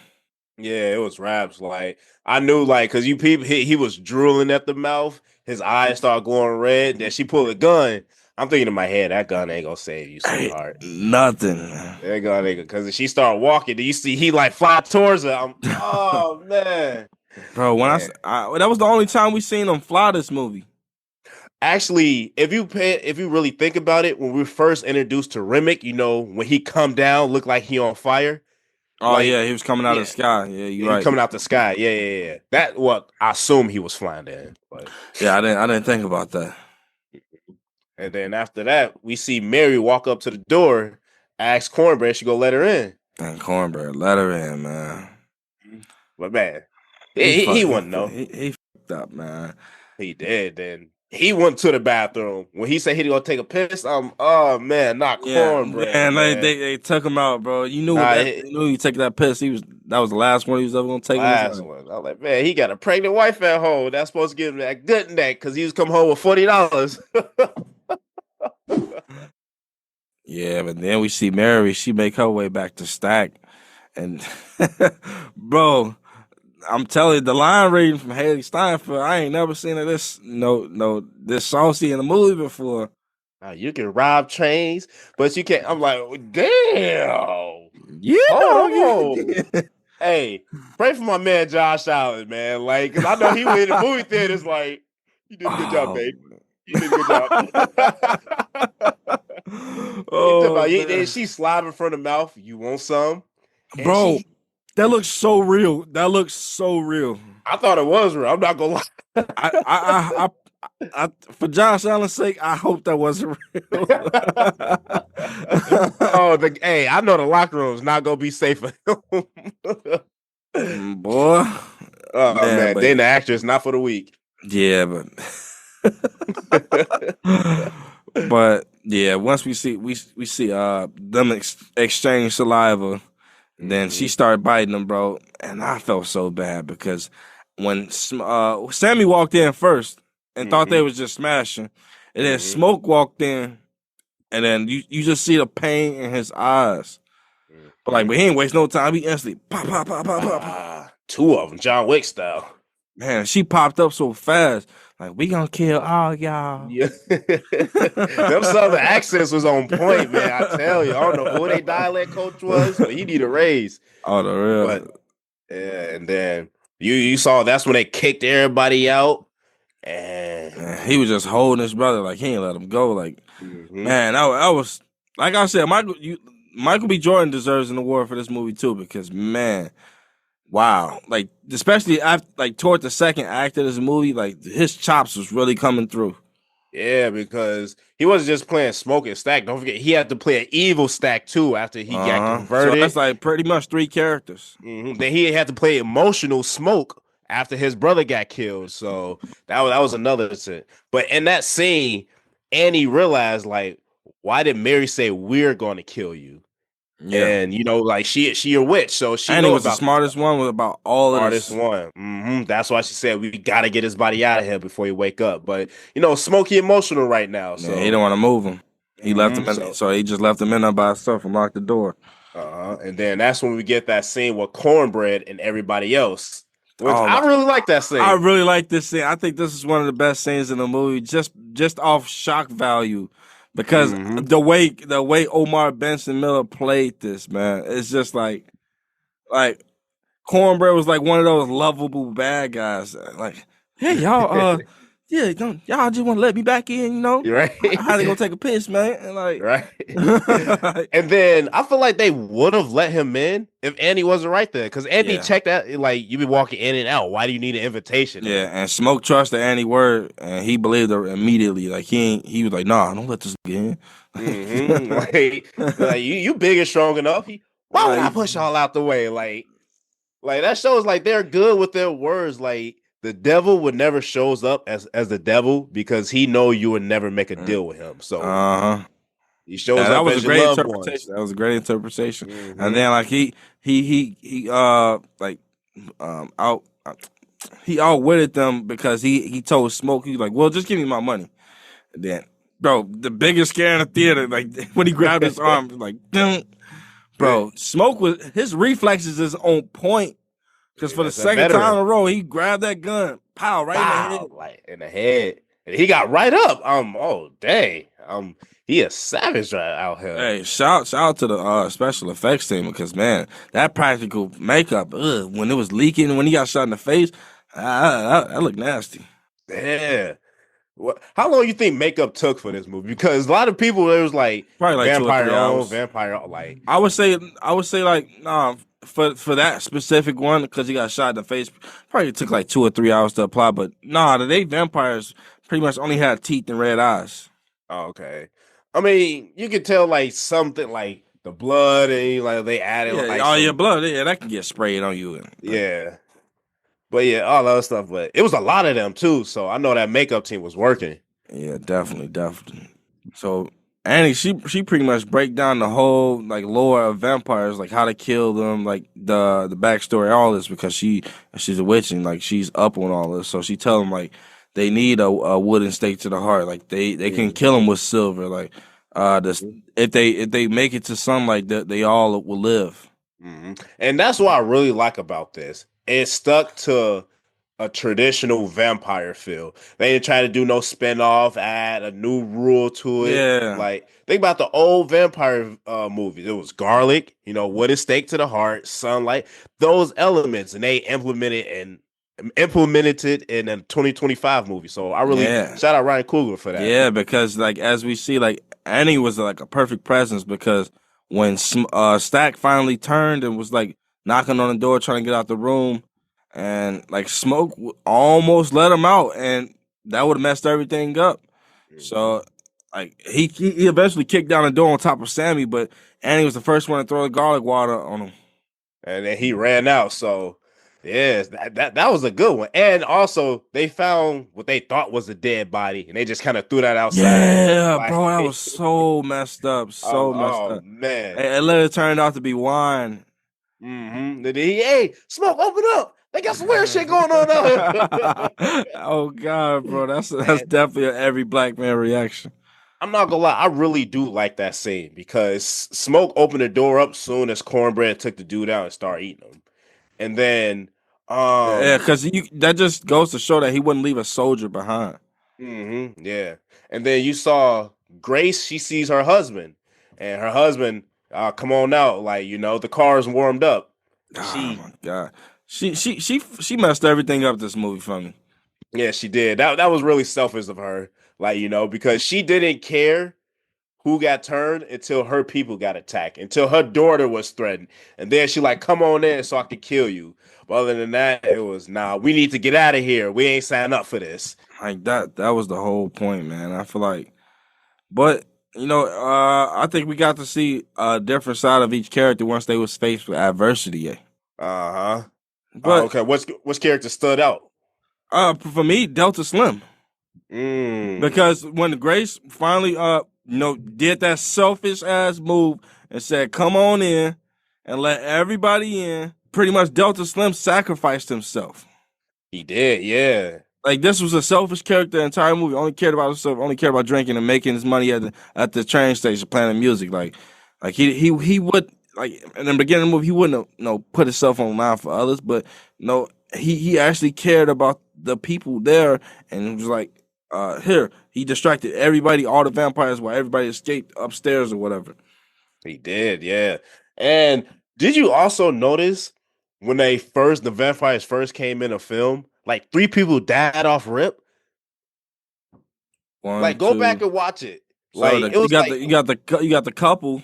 yeah, it was raps. Like I knew, like, cause you people, he was drooling at the mouth. His eyes started going red. Then she pulled a gun. I'm thinking in my head, that gun ain't gonna save you, Ain't sweetheart. nothing, man. That gun ain't because she started walking. You see, he like fly towards her. Oh man, Bro, when man. that was the only time we seen him fly this movie. Actually, if you really think about it, when we were first introduced to Remick, you know, when he come down, looked like he on fire. Oh Like, yeah, he was coming out of yeah, the sky. Yeah, you're he right. coming out the sky. Yeah. That what I assume he was flying there. But Yeah, I didn't think about that. and then after that, we see Mary walk up to the door, ask Cornbread she go let her in. Thank Cornbread, let her in, man. But man, He he fucked. wouldn't know. He fucked up, man. He did. Then he went to the bathroom. When he said he gonna take a piss, oh man, not Yeah, Cornbread, man. man. They took him out, bro. You knew Nah, that. You knew he took that piss. That was the last one he was ever gonna take in his last life. one. I was like, man, he got a pregnant wife at home. That's supposed to give him that good neck because he was come home with $40. Yeah, but then we see Mary. She make her way back to Stack, and bro, I'm telling you, the line reading from Haley Steinfeld, I ain't never seen her this this saucy in a movie before. Now, you can rob trains, but you can't. I'm like, damn. You know, Hold on. Hey, pray for my man Josh Allen, man. Like, cause I know he went in the movie theaters. Like, you did a good job, oh, babe. You did a good job. oh man, She slobbing from the mouth. You want some? And bro, she, that looks so real. That looks so real. I thought it was real. I'm not gonna lie. For Josh Allen's sake, I hope that wasn't real. Hey, I know the locker room is not gonna be safe for him. Boy, Oh man, man, but Dana actress not for the week. yeah, but yeah, once we see them exchange saliva, Then she Mm-hmm. started biting him, bro, and I felt so bad because when Sammy walked in first and thought they Mm-hmm. was just smashing, and then Mm-hmm. Smoke walked in, and then you just see the pain in his eyes. Mm-hmm. But he ain't waste no time. He instantly pop, pop, pop, pop, pop, pop. Two of them, John Wick style. Man, she popped up so fast. Like, we gonna kill all y'all. Yeah, them southern accents was on point, man. I tell you, I don't know who their dialect coach was, but he need a raise. Oh, the But real. yeah, and then you saw that's when they kicked everybody out, and Man, he was just holding his brother like he ain't let him go. Like, mm-hmm. man, I was like I said, Michael B. Jordan deserves an award for this movie too because man, wow, like especially after like toward the second act of this movie, like his chops was really coming through. Yeah, because he wasn't just playing Smoke and Stack. Don't forget, he had to play an evil Stack too after he got So converted. that's like pretty much three characters. Then he had to play emotional Smoke after his brother got killed. So that was another thing. But in that scene, Annie realized like, why did Mary say we're going to kill you? Yeah, And like she a witch, so she and he know was the about this smartest stuff. one with about all of Hardest this. one. That's why she said we got to get his body out of here before he wake up. But Smokey emotional right now, Yeah, he so don't want to move him. He left him in, so so he just left him in there by himself and locked the door. and then that's when we get that scene with Cornbread and everybody else, which Oh my! I really like that I scene. really like this scene. I think this is one of the best scenes in the movie, just off shock value, because hmm the way Omar Benson Miller played this, man, it's just like Cornbread was like one of those lovable bad guys. Like, hey y'all, yeah, don't y'all just want to let me back in? You're I had to go right. take a piss, man, and like, Right. And then I feel like they would have let him in if Andy wasn't right there. Because Andy yeah. checked out, like, you be walking in and out. Why do you need an invitation? Yeah, and Smoke trusted Annie word, and he believed her immediately. Like he was like, "Nah, don't let this get in." Like you big and strong enough. Why would I like, push all out the way? Like that shows like they're good with their words. Like the devil would never shows up as the devil because he know you would never make a deal with him. So uh-huh. he shows Yeah, that up was a as your great loved ones. interpretation. That was a great interpretation. And hmm then like he like out he outwitted them because he told Smoke, he was like, "Well, just give me my money." And then, bro, the biggest scare in the theater, like when he grabbed his arm, like, "Dun." Bro, Smoke was his reflexes is on point. Because for the That's a second time in veteran. a row, he grabbed that gun, pow, right in the head. Wow, like in the head. And he got right up. Oh dang. He a savage right out here. Hey, shout out to the special effects team because man, that practical makeup, when it was leaking, when he got shot in the face, that looked nasty. Yeah. How long you think makeup took for this movie? Because a lot of people there was like Probably like two or vampire three on, hours. vampire on, like I would say like nah for that specific one because he got shot in the face. Probably took like 2 or 3 hours to apply, but nah, they vampires pretty much only had teeth and red eyes. okay. I mean, you could tell like something like the blood and like they added Yeah, like all your some blood, yeah, that can get sprayed on you. And, like, yeah. But yeah, all that other stuff. But it was a lot of them too. So I know that makeup team was working. yeah, definitely. So Annie, she pretty much break down the whole like lore of vampires, like how to kill them, like the backstory, all this because she's a witch and like she's up on all this. So she tell them like they need a wooden stake to the heart, like they can kill them with silver, like this if they make it to sunlight, that they all will live. And that's what I really like about this. It stuck to a traditional vampire feel. They didn't try to do no spinoff, add a new rule to it. Yeah, Like think about the old vampire movies. It was garlic, wooden stake to the heart, sunlight, those elements, and they implemented it in a 2025 movie. So I really yeah. shout out Ryan Coogler for that. Yeah, because like as we see, like Annie was like a perfect presence because when Stack finally turned and was like knocking on the door trying to get out the room, and like Smoke almost let him out, and that would have messed everything up. Mhm. So like he eventually kicked down the door on top of Sammy, but Annie was the first one to throw the garlic water on him. And then he ran out. So yes, that was a good one. And also they found what they thought was a dead body, and they just kind of threw that outside. Yeah, Like, bro, that was so messed up, so messed oh up. man, It literally turned out to be wine. Mm-hmm. Hey, Smoke, open up. They got some weird shit going on now. Oh God, bro, that's And definitely every black man reaction. I'm not gonna lie, I really do like that scene because Smoke opened the door up soon as Cornbread took the dude out and started eating him. And then Yeah, um because that just goes to show that he wouldn't leave a soldier behind. yeah. And then you saw Grace, she sees her husband, and her husband, come on out, like, the car's warmed up. And Oh she my God, she messed everything up this movie for me. Yeah, she did. That was really selfish of her. Like, because she didn't care who got turned until her people got attacked, until her daughter was threatened. And then she like, come on in so I can kill you. But other than that, it was nah, we need to get out of here. We ain't signed up for this. Like that was the whole point, man. I feel like, but I think we got to see a different side of each character once they was faced with adversity. Yeah. Uh-huh. But Okay, what's character stood out? for me, Delta Slim. Mm. Because when Grace finally did that selfish ass move and said, "Come on in," and let everybody in, pretty much Delta Slim sacrificed himself. He did, yeah. Like this was a selfish character the entire movie. Only cared about himself. Only cared about drinking and making his money at the train station playing music. Like he would like in the beginning of the movie he wouldn't have, put himself on line for others, but he actually cared about the people there and it was like here he distracted everybody, all the vampires while everybody escaped upstairs or whatever. He did, yeah. And did you also notice when the vampires first came in a film, like three people died off rip? One, Like go back two. and watch it. So Like it you was got like the couple,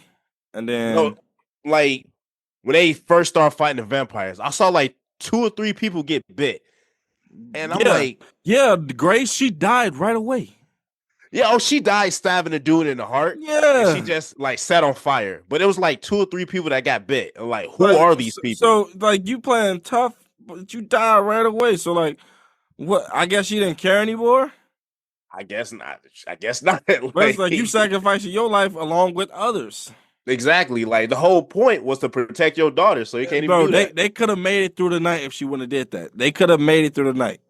and no, then like when they first started fighting the vampires, I saw like two or three people get bit. And I'm yeah, like, yeah, Grace she died right away. yeah, oh, she died stabbing a dude in the heart. And she Yeah. just like set on fire. But it was like two or three people that got bit. And like, who Like are these people? like you playing tough, but you die right away. So like, what? I guess you didn't care anymore. I guess not. I guess not. But it's like you sacrificing your life along with others, Exactly. Like the whole point was to protect your daughter, so you can't even bro. do They that. they could have made it through the night if she wouldn't have did that. They could have made it through the night.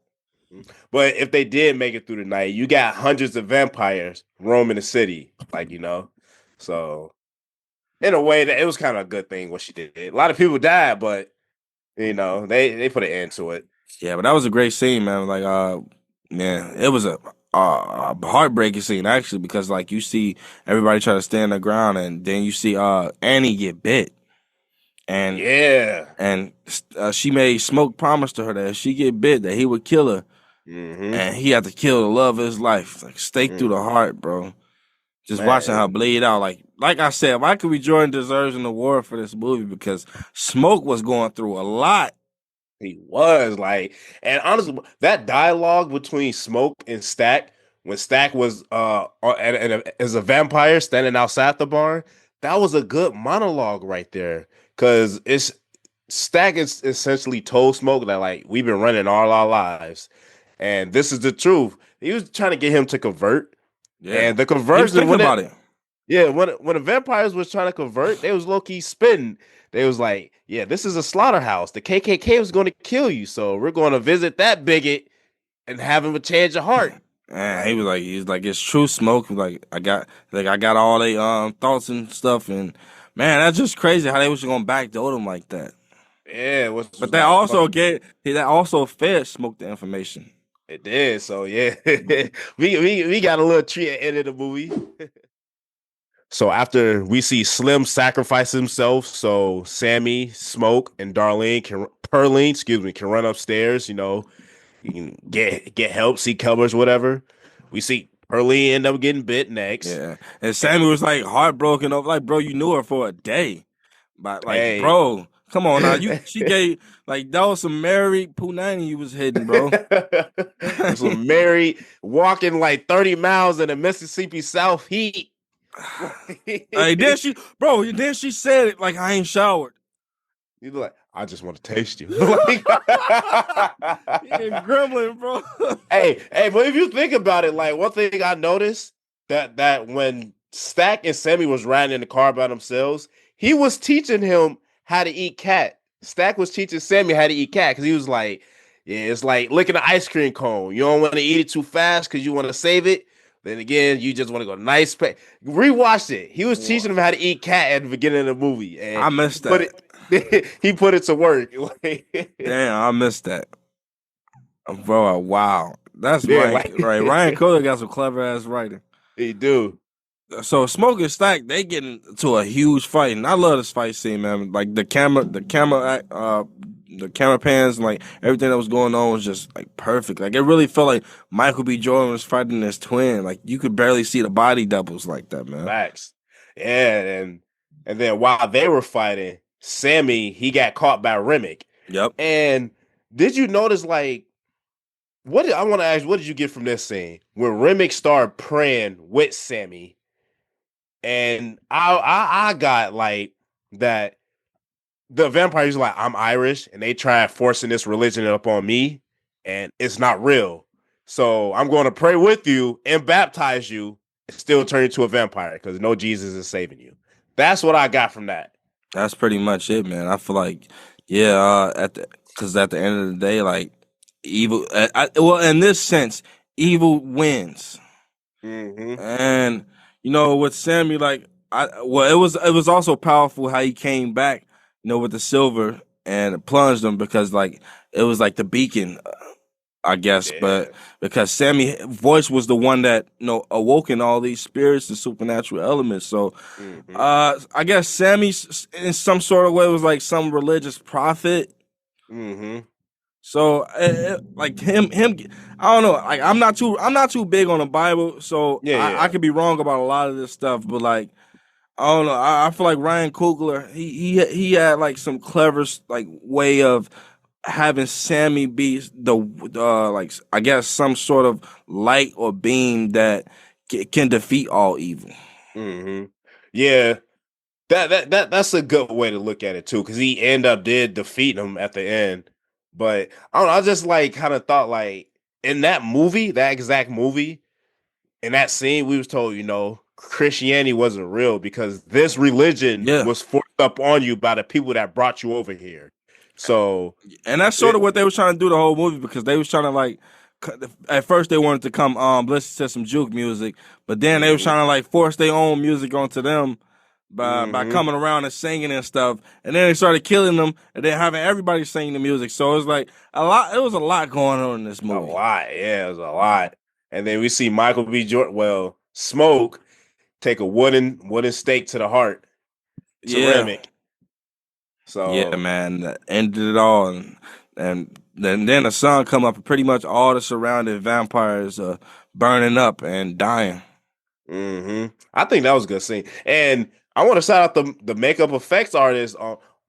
But if they did make it through the night, you got hundreds of vampires roaming the city, So in a way, that it was kind of a good thing what she did. A lot of people died, but they put an end to it. Yeah, but that was a great scene, man. Like, man, it was a heartbreaking scene actually because like you see everybody try to stand their ground, and then you see Annie get bit, and Yeah. and she made Smoke promise to her that if she get bit, that he would kill her, Mm-hmm. and he had to kill the love of his life, like stake through the Mm. heart, bro. Just watching her Man, bleed out, like I said, Michael B. Jordan deserves an award for this movie because Smoke was going through a lot. he was like, and honestly, that dialogue between Smoke and Stack, when Stack was as a vampire standing outside the barn, that was a good monologue right there. Cause it's Stack is essentially told Smoke that like we've been running all our lives, and this is the truth. He was trying to get him to convert, Yeah, and the he was conversion thinking when about it. yeah, when the vampires was trying to convert, they was low key spitting. They was like, "Yeah, this is a slaughterhouse. The KKK was going to kill you, so we're going to visit that bigot and have him a change of heart." Man, Like, he's like it's true Smoke. I got all they thoughts and stuff, and man, that's just crazy how they was gonna backdoor them like that. yeah, it But was like, fuck, that also fed Smoke the information. it did. So yeah, we got a little treat at the end of the movie. So after we see Slim sacrifice himself, so Sammy, Smoke, and Perlene, excuse me, can run upstairs. You can get help, seek covers, whatever. We see Pearlie end up getting bit next. Yeah, and Sammy was like heartbroken over like, bro, you knew her for a day, but like, Hey. bro, come on now, she gave like that was some married punani you was hitting, bro. So Mary walking like 30 miles in the Mississippi South heat. Like then she said it like I ain't showered. You're like, I just want to taste you. Yeah, gremlin, bro. Hey, but if you think about it, like one thing I noticed that when Stack and Sammy was riding in the car by themselves, he was teaching him how to eat cat. Stack was teaching Sammy how to eat cat because he was like, yeah, it's like licking an ice cream cone. You don't want to eat it too fast because you want to save it. Then again, you just want to go nice. Rewatched it. He was teaching him how to eat cat at the beginning of the movie, and I he missed put that. it. He put it to work. Damn, I missed that. Bro, wow. That's Yeah, Ryan, like right. Ryan Coogler got some clever ass writing. he do. So Smoke and Stack, they get into a huge fight, and I love this fight scene, man. Like the camera pans, and like everything that was going on was just like perfect. Like it really felt like Michael B. Jordan was fighting his twin. Like you could barely see the body doubles like that, man. Facts. Yeah, and then while they were fighting, Sammy he got caught by Remick. Yep. And did you notice like I want to ask? What did you get from this scene when Remick started praying with Sammy? And I got like that the vampires like I'm Irish and they tried forcing this religion up on me and it's not real. So I'm going to pray with you and baptize you and still turn you to a vampire because no Jesus is saving you. That's what I got from that. That's pretty much it, man. I feel like, yeah, because at the end of the day, like evil. Well, in this sense, evil wins. Mm-hmm. And with Sammy, like it was also powerful how he came back, with the silver and plunged him because like it was like the beacon, I guess. Yeah. But because Sammy voice was the one that awoken all these spirits and supernatural elements. So Mm-hmm. I guess Sammy in some sort of way was like some religious prophet. Mm-hmm. So like him, I don't know. Like I'm not too big on the Bible, so Yeah, I yeah. could be wrong about a lot of this stuff. But like I don't know. I feel like Ryan Coogler, he had like some clever like way of having Sammy be the like I guess some sort of light or beam that can defeat all evil. Mm-hmm. Yeah. That's a good way to look at it too, because he end up did defeat him at the end. But I don't know, I just like kind of thought like in that movie, that exact movie, in that scene, we was told, Christianity wasn't real because this religion Yeah. was forced up on you by the people that brought you over here. So And that's sort it, of what they was trying to do the whole movie because they was trying to like at first they wanted to come listen to some juke music, but then they was mhm, trying to like force their own music onto them by mhm. coming around and singing and stuff. And then they started killing them and then having everybody sing the music. So it was like it was a lot going on in this A movie. lot, yeah, it was a lot. And then we see Michael B. Jordan, Smoke take a wooden stake to the heart, Yeah. ceramic. Yeah, So man. That ended it all and then the sun come up and pretty much all the surrounding vampires burning up and dying. I think that was a good scene. And I want to shout out the makeup effects artist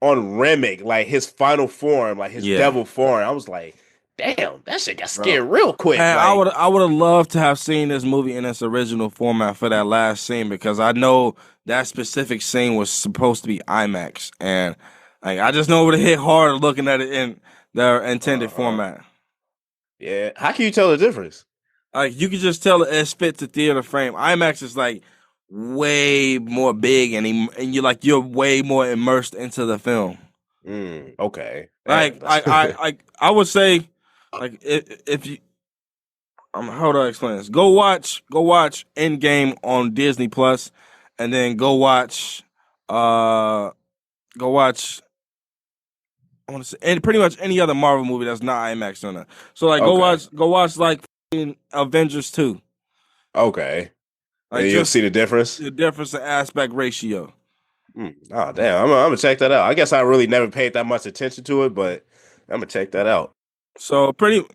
on Remick, like his final form, like his Yeah. devil form. I was like, damn, that shit got Bro. scared real quick. Man, I Like, would I would have loved to have seen this movie in its original format for that last scene because I know that specific scene was supposed to be IMAX and like I just know it would have hit hard looking at it in their intended uh-huh. format. Yeah. How can you tell the difference? Like you could just tell it fits the theater frame. IMAX is like way more big and you're way more immersed into the film. Okay. Damn. Like I would say like if you how do I explain this? Go watch Endgame on Disney Plus, and then uh go watch I want to say and pretty much any other Marvel movie that's not IMAX on it. So like Okay. go watch like Avengers 2. Okay. Like And you'll just see the difference. the difference in aspect ratio. Oh damn. I'm gonna check that out. I guess I really never paid that much attention to it, but I'm gonna check that out. So pretty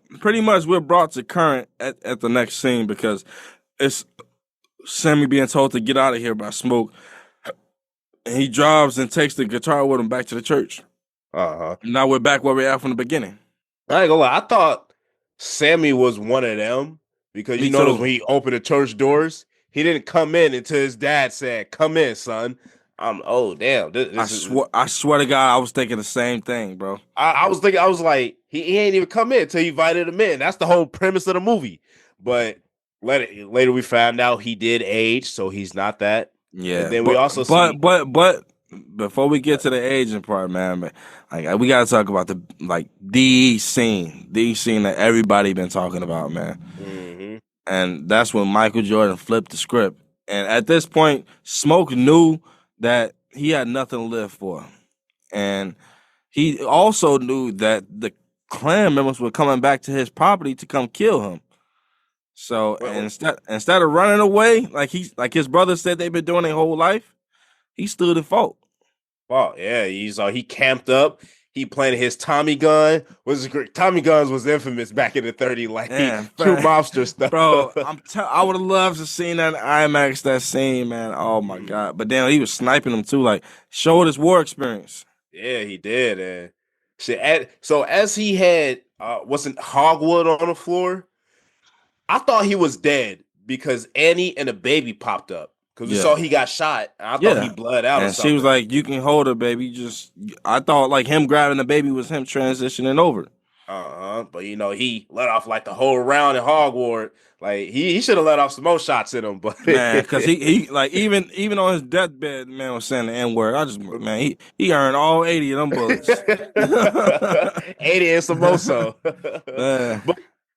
much we're brought to current at the next scene because it's Sammy being told to get out of here by Smoke. And he drives and takes the guitar with him back to the church. Uh-huh. Now we're back where we're at from the beginning. I ain't gonna lie. I thought Sammy was one of them because you Me notice too. when he opened the church doors, he didn't come in until his dad said, "Come in, son." Oh damn, this is. I swear to God, I was thinking the same thing, bro. I was thinking, I was like, he ain't even come in until he invited him in. That's the whole premise of the movie. But later we found out he did age, so he's not that. Yeah, And then we but also but see, but but before we get to the aging part, man, like we gotta talk about the scene that everybody been talking about, man. Hmm. And that's when Michael Jordan flipped the script. And at this point, Smoke knew that he had nothing to live for, and he also knew that the Klan members were coming back to his property to come kill him. So Well, instead of running away, like his brother said they've been doing their whole life, he stood and fought. well, yeah, he camped up. He planted his Tommy gun. Was great. Tommy guns was infamous back in the 30s, like Man, true mobster stuff. bro, I would have loved to seen that in IMAX. That scene, man. Oh my Mhm. god! But then he was sniping them too. Like showed his war experience. Yeah, he did. And shit, so as he had wasn't hogwood on the floor, I thought he was dead because Annie and a baby popped up because we Yeah, saw he got shot. And I thought he yeah. bled out or And she was something. like, "You can hold her, baby." Just I thought like him grabbing the baby was him transitioning over. But he let off like the whole round in Hogwarts. Like he should have let off some more shots in him, but Man, because he like even on his deathbed, man was saying the N word. I just man he earned all 80 of them bullets. 80 and Samoso. Man,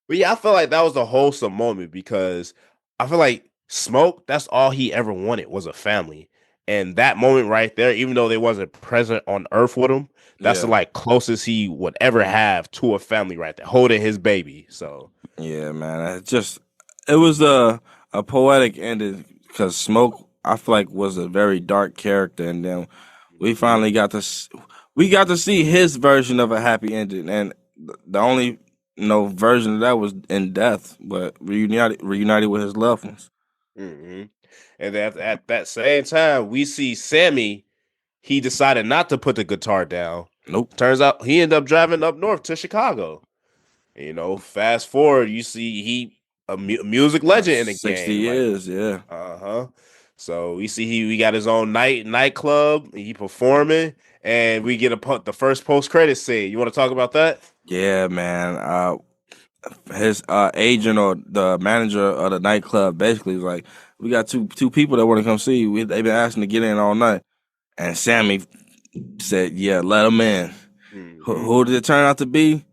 But yeah, I feel like that was a wholesome moment because I feel like Smoke, that's all he ever wanted was a family. And that moment right there, even though they wasn't present on Earth with him, that's the yeah, like closest he would ever have to a family right there, holding his baby. So yeah, man. It was a poetic ending because Smoke I feel like was a very dark character, and then we mhm. finally we got to see his version of a happy ending, and the only version of that was in death, but reunited with his loved ones. Hmm. And at that same time, we see Sammy. He decided not to put the guitar down. Nope. Turns out he ended up driving up north to Chicago. Fast forward, you see he a music legend in the 60 game. Like, years, yeah. uh-huh. So we see we got his own nightclub. He performing, and we get the first post credit scene. You want to talk about that? Yeah, man. His agent or the manager of the nightclub basically was like, "We got two people that want to come see you. They've been asking to get in all night." And Sammy said, "Yeah, let them in." Hmm. Who did it turn out to be?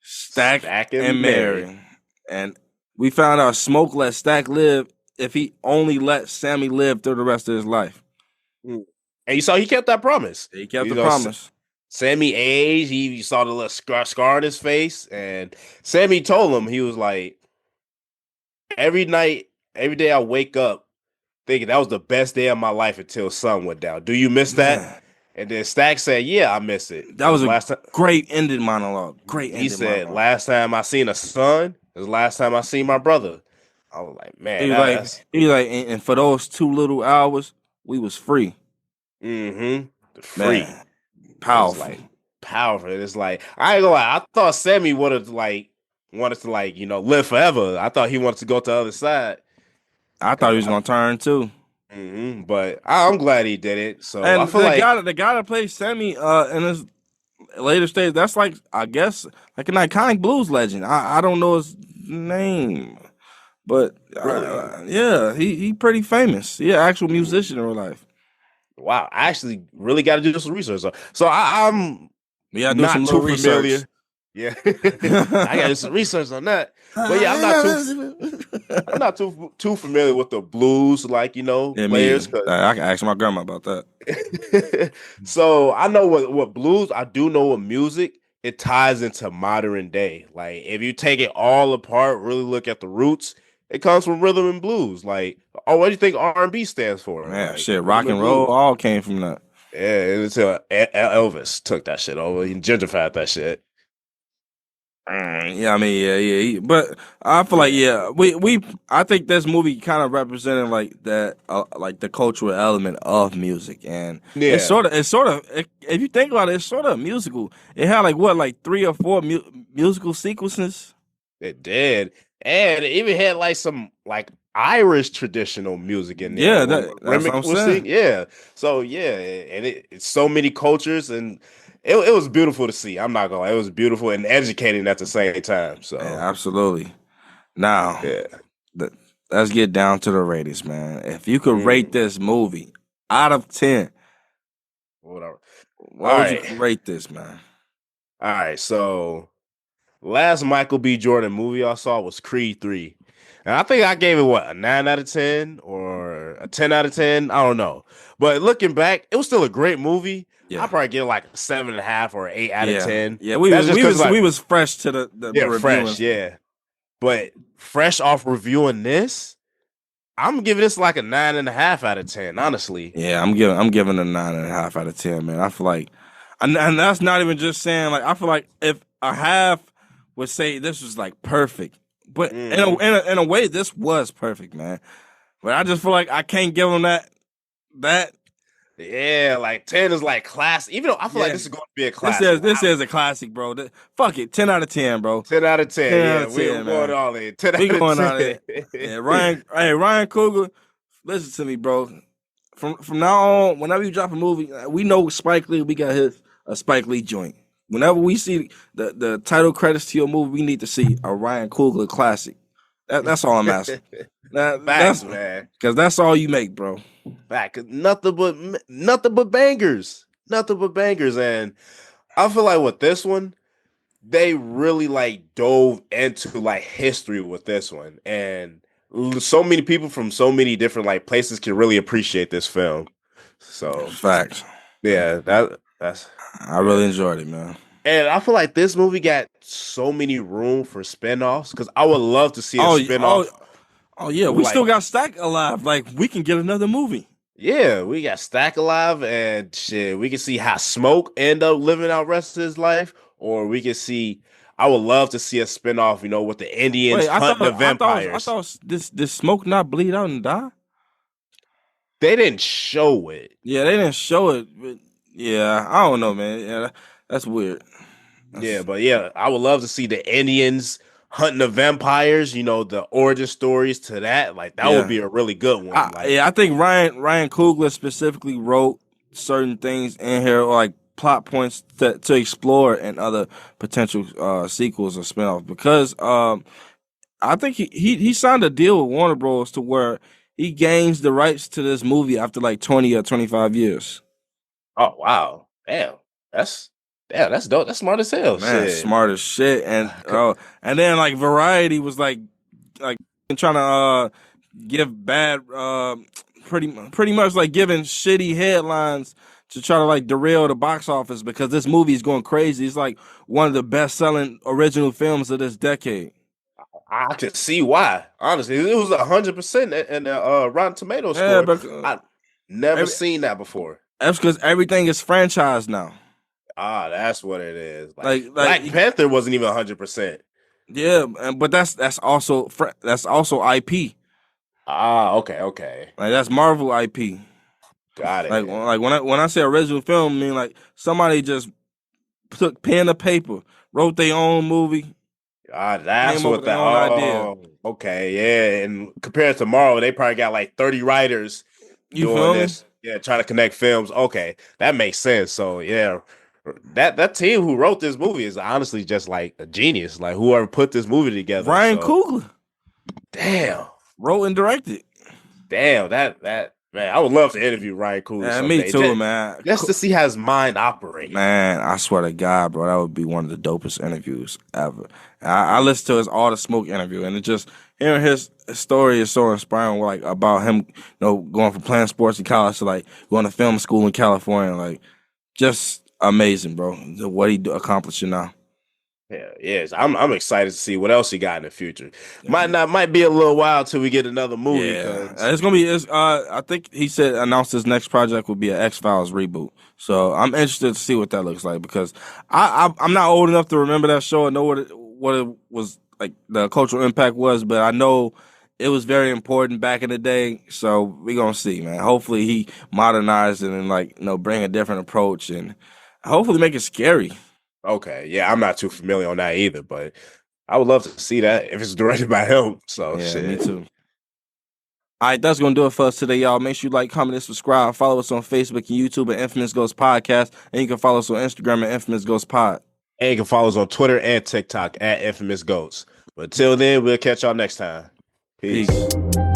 Stack Stack and and Mary. Mary. And we found out Smoke let Stack live if he only let Sammy live through the rest of his life. Mm. And you saw he kept that promise. He kept You the know, promise. Sammy aged. You saw the little scar on his face, and Sammy told him he was like, every night, every day I wake up thinking that was the best day of my life until sun went down. Do you miss that? Man, And then Stack said, "Yeah, I miss it that because was a last time great ending monologue. Great he ending said monologue. last time I seen a son is the last time I seen my brother." I was like, He man, was like, that's and for those 2 little hours, we was free. mm-hmm. Free. Man, It's powerful. like powerful. It's like I ain't gonna lie. I thought Sammy wanted to live forever. I thought he wanted to go to the other side I thought because he was gonna turn too. but I'm glad he did it. So I And feel like the guy that plays Sammy in his later stage, that's like I guess like an iconic blues legend. I don't know his name, but really, yeah, he pretty famous. Yeah, actual mm, musician in real life. wow, I actually really got to do some research. So I'm We gotta do some not little too research. familiar. Yeah, I got to do some research on that. But yeah, I'm not too familiar with the blues Yeah, me players either. because I can ask my grandma about that. so I know what blues. I do know what music it ties into modern day. Like if you take it all apart, really look at the roots, it comes from rhythm and blues. Like, oh, what do you think R&B stands for? Man, Like shit, rhythm rock and and roll blues. all came from that. Yeah, it's Elvis took that shit over. He gentrified that shit. Yeah, I mean, but I feel like Yeah, yeah, I think this movie kind of represented like that, like the cultural element of music, and yeah, if you think about it, it's sort of musical. It had like what, like 3 or 4 musical sequences. it did, and it even had like some like Irish traditional music in there. Yeah, When that's what Remick I'm was saying. singing, yeah. So yeah, and it's so many cultures, and it was beautiful to see. I'm not gonna lie, it was beautiful and educating at the same time. So Yeah, absolutely. Now, yeah. th- let's get down to the ratings, man. If you could rate Mm. this movie out of 10, Whatever. What All would you right. rate this, man? All right. So last Michael B. Jordan movie I saw was Creed 3. And I think I gave it what, a 9 out of 10 or a 10 out of 10? I don't know. But looking back, it was still a great movie. I Yeah, probably give it like a 7.5 or 8 out of yeah, 10. yeah. That's just because We like, was fresh to the yeah, review and fresh, stuff. yeah. But fresh off reviewing this, I'm giving this like a 9.5 out of 10, honestly. Yeah, I'm giving a 9.5 out of 10, man. I feel like, and that's not even just saying like I feel like if a half would say this was like perfect, but Hmm. in a way this was perfect, man. But I just feel like I can't give them that. Yeah, like 10 is like class. Even though I feel like Yeah, this is going to be a classic. this is a classic, bro. Fuck it, 10 out of 10, bro. 10 out of 10. 10 out Yeah, of we're 10, going man. all in. 10 We out of going out of 10. there. Yeah, Ryan Coogler, listen to me, bro. From now on, whenever you drop a movie, we know Spike Lee. We got a Spike Lee joint. Whenever we see the title credits to your movie, we need to see a Ryan Coogler classic. That's all I'm asking. That's Facts, man. because that's all you make, bro. Fact. Nothing but bangers. Nothing but bangers. And I feel like with this one, they really like dove into like history with this one. And so many people from so many different like places can really appreciate this film. So Facts. yeah, that's I yeah. really enjoyed it, man. And I feel like this movie got so many room for spinoffs because I would love to see a Oh, spinoff. oh yeah. We Like, still got Stack alive. Like we can get another movie. yeah, we got Stack Alive and shit. We can see how Smoke end up living out rest of his life, or we can see. I would love to see a spinoff, with the Indians Wait, hunting the I vampires. thought this Smoke not bleed out and die. They didn't show it. Yeah, they didn't show it. But yeah, I don't know, man. Yeah, that's weird. Yeah, That's, but yeah, I would love to see the Indians hunting the vampires. The origin stories to that. Like that would yeah, be a really good one. Like, I think Ryan Coogler specifically wrote certain things in here, like plot points to explore in other potential sequels or spinoffs. Because I think he signed a deal with Warner Bros. To where he gains the rights to this movie after like 20 or 25 years. oh wow, that's dope. That's smart as hell. Man, Shit. smart as shit. And then like Variety was like trying to give bad pretty much like giving shitty headlines to try to like derail the box office because this movie is going crazy. It's like one of the best selling original films of this decade. I could see why. Honestly, it was 100% in the Rotten Tomatoes Yeah, score. but I never every, seen that before. that's because everything is franchised now. Ah, that's what it is. Like Like Black Panther wasn't even 100%. yeah, but that's also IP. Ah, okay, okay, Like that's Marvel IP. got it. Like when I say original film, I mean like somebody just took pen to paper, wrote their own movie, Ah, that's came up what with their that. own idea. Oh, okay, yeah. And compared to Marvel, they probably got like 30 writers You doing feel me? this. Yeah, trying to connect films. Okay, that makes sense. So yeah, that team who wrote this movie is honestly just like a genius. Like whoever put this movie together. Ryan So Coogler damn. wrote and directed. Damn, that man, I would love to interview Ryan Coogler And me someday. too, Just, man. just to see how his mind operates. Man, I swear to God, bro, that would be one of the dopest interviews ever. I listened to his All the Smoke interview, and it just hearing his story is so inspiring. Like about him, going from playing sports in college to like going to film school in California, like just amazing, bro. What accomplishing now. Yeah, yes. I'm excited to see what else he got in the future. Yeah, Might be a little while till we get another movie yeah. because It's gonna be. I think he said announced his next project will be an X-Files reboot. So I'm interested to see what that looks like because I'm not old enough to remember that show and know what it was like the cultural impact was, but I know it was very important back in the day. So we gonna see, man. Hopefully he modernized it and like bring a different approach and hopefully make it scary. okay, yeah, I'm not too familiar on that either, but I would love to see that if it's directed by him. So Yeah, me shit. too. All right, that's going to do it for us today, y'all. Make sure you like, comment, and subscribe. Follow us on Facebook and YouTube at Infamous Ghost Podcast. And you can follow us on Instagram at Infamous Ghost Pod. And you can follow us on Twitter and TikTok at Infamous Goats. But till then, we'll catch y'all next time. Peace. Peace.